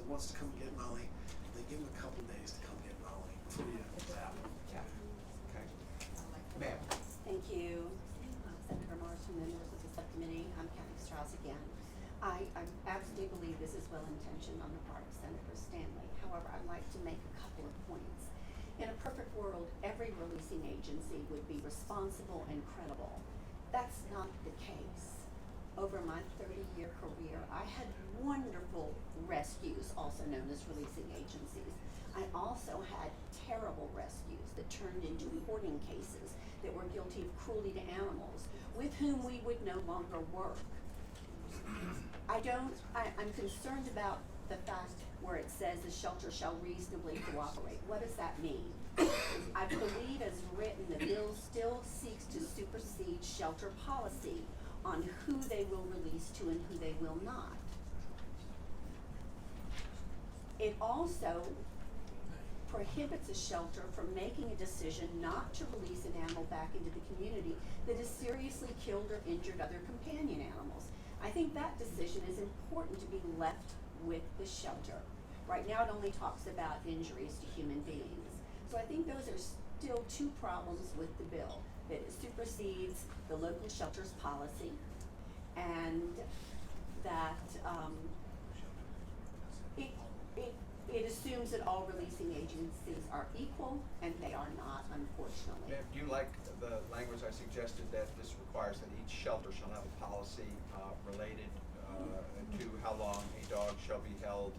wants to come get Molly, they give them a couple of days to come get Molly before you zap them. Okay. Ma'am. Thank you. Senator Morrison, members of the subcommittee. I'm Kathy Strauss again. I absolutely believe this is well-intentioned on the part of Senator Stanley. However, I'd like to make a couple of points. In a perfect world, every releasing agency would be responsible and credible. That's not the case. Over my 30-year career, I had wonderful rescues, also known as releasing agencies. I also had terrible rescues that turned into hoarding cases that were guilty of cruelty to animals, with whom we would no longer work. I'm concerned about the fact where it says the shelter shall reasonably cooperate. What does that mean? I believe as written, the bill still seeks to supersede shelter policy on who they will release to and who they will not. It also prohibits a shelter from making a decision not to release an animal back into the community that has seriously killed or injured other companion animals. I think that decision is important to be left with the shelter. Right now it only talks about injuries to human beings. So I think those are still 2 problems with the bill, that it supersedes the local shelter's policy, and that it assumes that all releasing agencies are equal, and they are not, unfortunately. Ma'am, do you like the language I suggested, that this requires that each shelter shall have a policy related to how long a dog shall be held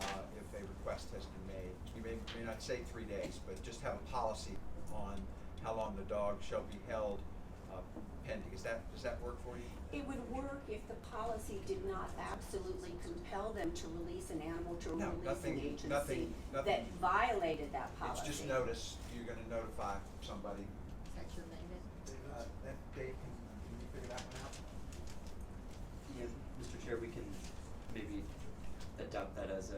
if a request has been made? You may not say 3 days, but just have a policy on how long the dog shall be held pending. Does that work for you? It would work if the policy did not absolutely compel them to release an animal to a releasing agency that violated that policy. It's just notice. You're going to notify somebody. Is that your amendment? Dave, can you figure that one out? Yeah, Mr. Chair, we can maybe adopt that as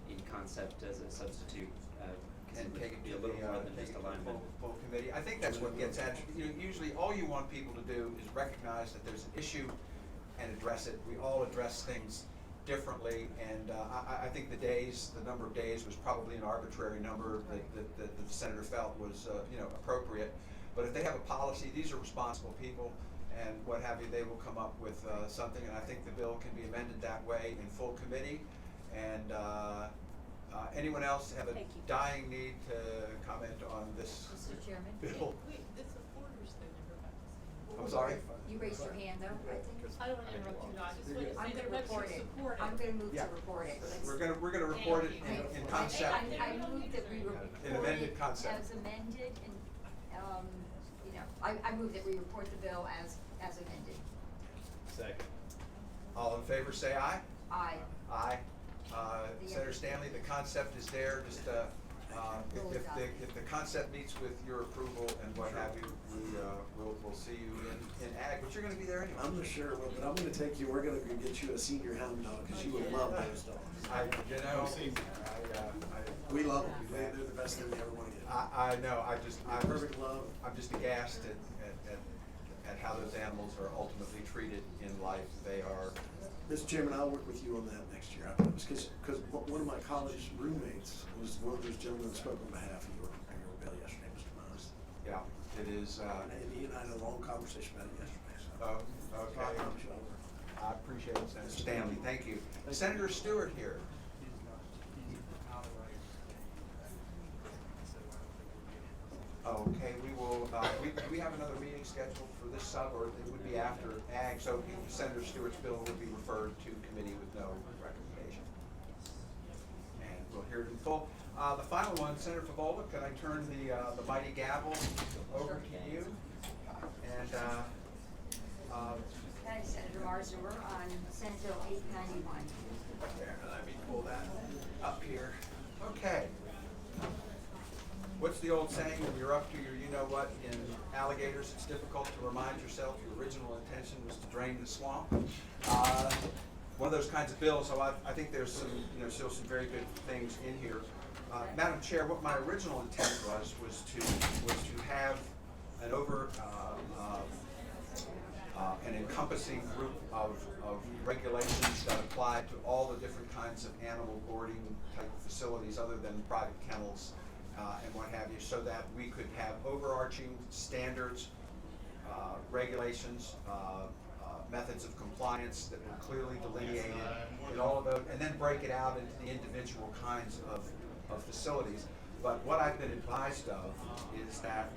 in concept as a substitute. And take it be to a little more than take just it to alignment. the full committee. I think that's what gets at. Usually all you want people to do is recognize that there's an issue and address it. We all address things differently, and I think the number of days was probably an arbitrary number that the senator felt was appropriate. But if they have a policy, these are responsible people, and what have you, they will come up with something, and I think the bill can be amended that way in full committee. And anyone else have a Thank you. dying need to comment on this Mr. Chairman? bill? Wait, it's a Porter's thing, I forgot to say. I'm sorry? You raised your hand though, I think. I don't want to interrupt you, no, I just wanted to I'm say gonna that report Webster it. supported. I'm gonna move Yeah. to report it. Let's- We're gonna report it in concept. I move that we report In amended it concept. as amended and, you know, I move that we report the bill as amended. Second. All in favor, say aye. Aye. Aye. Senator Stanley, the concept is there, just, if the concept meets with your approval and what have you, we'll see you in ag, but you're gonna be there anyway. I'm not sure, but I'm gonna take you, we're gonna go get you a senior hound dog, cause you would love those dogs. We love them, they're the best thing we ever wanna get. I know, Perfect love. I'm just aghast at how those animals are ultimately treated in life. They are, Mr. Chairman, I'll work with you on that next year, I promise, cause one of my college roommates was one of those gentlemen that spoke on behalf of your bill yesterday, Mr. Miles. yeah, it is, And he and I had a long conversation about it yesterday, so. okay. I promise you I'll work. I appreciate it, Senator Stanley, thank you. Senator Stewart here. Okay, we will, do we have another meeting scheduled for this sub, or it would be after ag, so Senator Stewart's bill would be referred to committee with no recommendation. And we'll hear it in full. The final one, Senator Favola, can I turn the mighty gavel over to you? And, Okay, Senator Marsden, we're on Senate Bill 891. there, let me pull that up here. Okay. What's the old saying, when you're up to your you-know-what in alligators, it's difficult to remind yourself your original intention was to drain the swamp? One of those kinds of bills, so I think there's some, still some very good things in here. Madam Chair, what my original intent was to have an an encompassing group of regulations that apply to all the different kinds of animal boarding type of facilities other than private kennels and what have you, so that we could have overarching standards, regulations, methods of compliance that were clearly delineated in all of those, and then break it out into the individual kinds of facilities. But what I've been advised of is that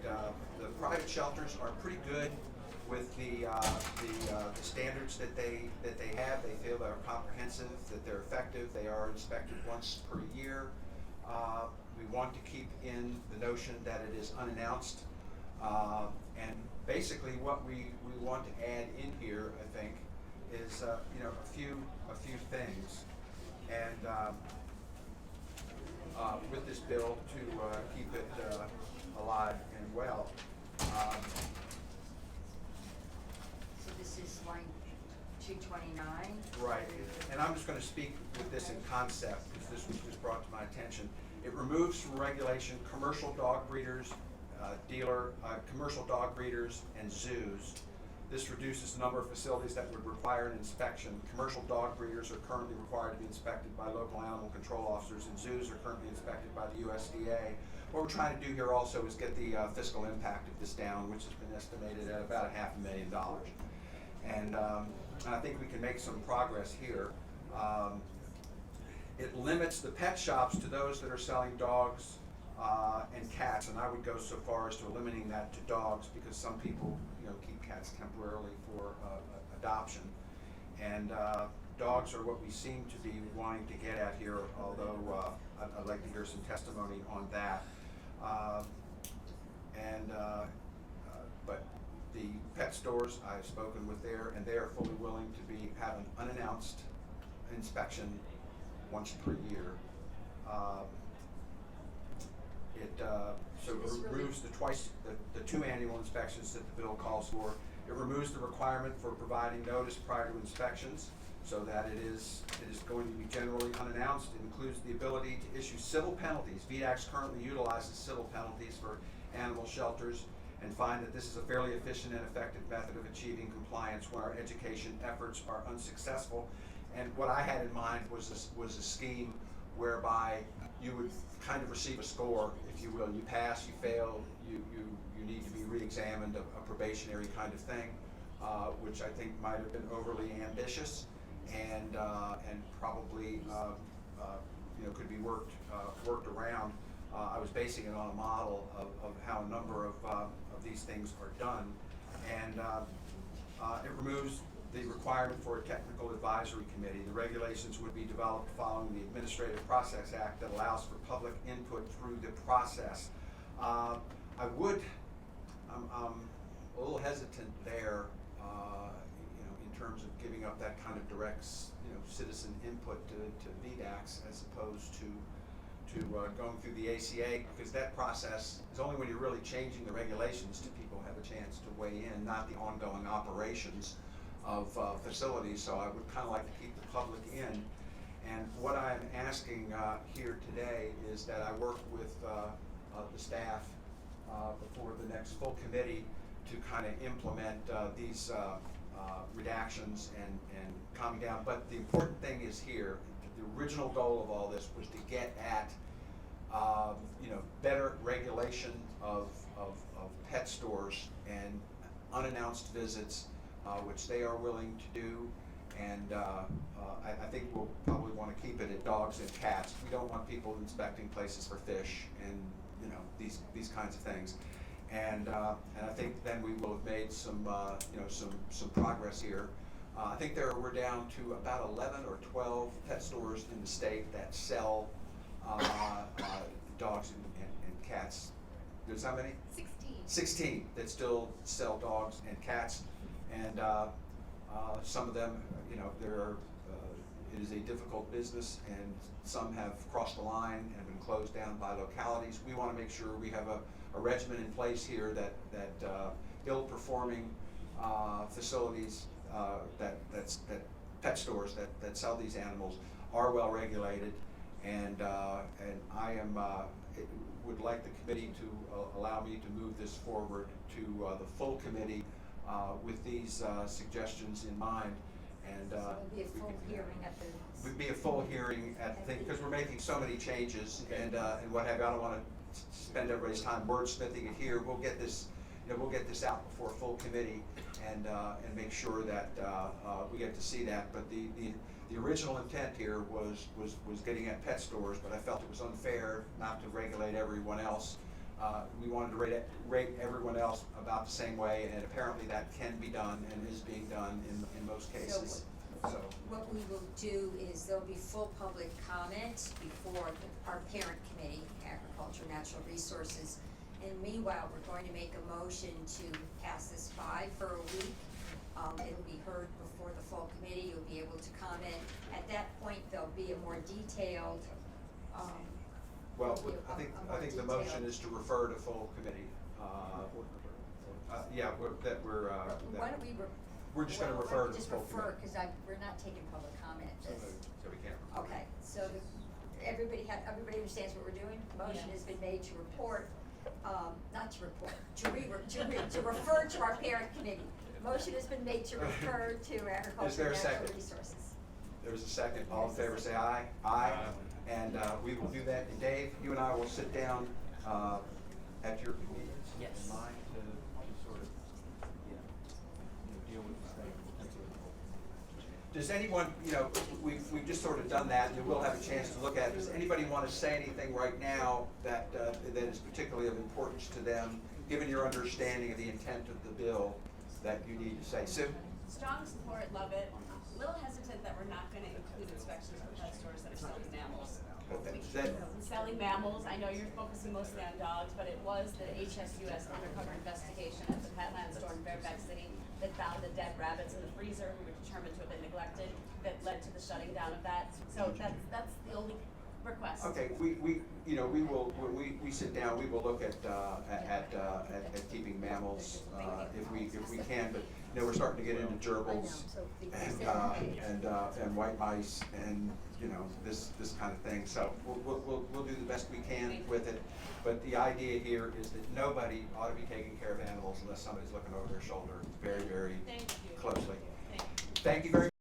the private shelters are pretty good with the standards that they have. They feel they're comprehensive, that they're effective. They are inspected once per year. We want to keep in the notion that it is unannounced, and basically what we want to add in here, I think, is a few things, and with this bill to keep it alive and well. So this is line 229? Right, and I'm just going to speak with this in concept, because this was just brought to my attention. It removes from regulation commercial dog breeders, commercial dog breeders, and zoos. This reduces the number of facilities that would require an inspection. Commercial dog breeders are currently required to be inspected by local animal control officers, and zoos are currently inspected by the USDA. What we're trying to do here also is get the fiscal impact of this down, which has been estimated at about $500,000. And I think we can make some progress here. It limits the pet shops to those that are selling dogs and cats, and I would go so far as to eliminating that to dogs, because some people, keep cats temporarily for adoption. And dogs are what we seem to be wanting to get at here, although I'd like to hear some testimony on that. But the pet stores I've spoken with there, and they are fully willing to have an unannounced inspection once per year. It removes the two annual inspections that the bill calls for. It removes the requirement for providing notice prior to inspections, so that it is going to be generally unannounced. It includes the ability to issue civil penalties. VDAX currently utilizes civil penalties for animal shelters, and find that this is a fairly efficient and effective method of achieving compliance when our education efforts are unsuccessful. And what I had in mind was a scheme whereby you would kind of receive a score, if you will. You pass, you fail, you need to be re-examined, a probationary kind of thing, which I think might have been overly ambitious and probably could be worked around. I was basing it on a model of how a number of these things are done, and it removes the requirement for a technical advisory committee. The regulations would be developed following the Administrative Process Act that allows for public input through the process. I'm a little hesitant there, in terms of giving up that kind of direct, citizen input to VDACs as opposed to going through the ACA, because that process is only when you're really changing the regulations do people have a chance to weigh in, not the ongoing operations of facilities. So I would kind of like to keep the public in. And what I'm asking here today is that I work with the staff before the next full committee to kind of implement these redactions and calming down. But the important thing is here, the original goal of all this was to get at better regulation of pet stores and unannounced visits, which they are willing to do. And I think we'll probably want to keep it at dogs and cats. We don't want people inspecting places for fish and these kinds of things. And I think then we will have made some progress here. I think we're down to about 11 or 12 pet stores in the state that sell dogs and cats. There's how many? 16. 16 that still sell dogs and cats, and some of them, it is a difficult business, and some have crossed the line and been closed down by localities. We want to make sure we have a regimen in place here that ill-performing facilities, that pet stores that sell these animals are well regulated, and I would like the committee to allow me to move this forward to the full committee with these suggestions in mind. And So it'll be a full hearing at the. would be a full hearing at the thing, because we're making so many changes and what have you. I don't want to spend everybody's time wordsmithing it here. We'll get this, we'll get this out before a full committee and make sure that we get to see that. But the original intent here was getting at pet stores, but I felt it was unfair not to regulate everyone else. We wanted to rate everyone else about the same way, and apparently that can be done and is being done in most cases. So What we will do is there'll be full public comment before our parent committee, Agriculture, Natural Resources. And meanwhile, we're going to make a motion to pass this by for a week. It'll be heard before the full committee. You'll be able to comment. At that point, there'll be a more detailed, well, I think the motion is to refer to full committee. Yeah, why don't we? We're just going to refer to Just full refer, committee. because we're not taking public comment. So we can't. Okay, so everybody understands what we're doing? Motion has been made to report, not to report, to refer to our parent committee. Motion has been made to refer to Is there Agriculture a and Natural second? Resources. There's a second. All in favor, say aye. Aye. And we will do that. And Dave, you and I will sit down at your convenience. Yes. In mind to sort of, deal with this thing. Does anyone, we've just sort of done that, and we'll have a chance to look at it. Does anybody want to say anything right now that is particularly of importance to them, given your understanding of the intent of the bill, that you need to say? Sue? Strong support, love it. A little hesitant that we're not gonna include inspections for pet stores that are selling mammals. Selling mammals, I know you're focusing mostly on dogs, but it was the HSUS undercover investigation at the Petland store in Fairfax City that found the dead rabbits in the freezer who were determined to have been neglected, that led to the shutting down of that. So that's the only request. Okay, we will, when we sit down, we will look at keeping mammals, if we can, but, we're starting to get into gerbils and white mice and, this kind of thing. So we'll do the best we can with it. But the idea here is that nobody ought to be taking care of animals unless somebody's looking over their shoulder very, very closely. Thank you very much.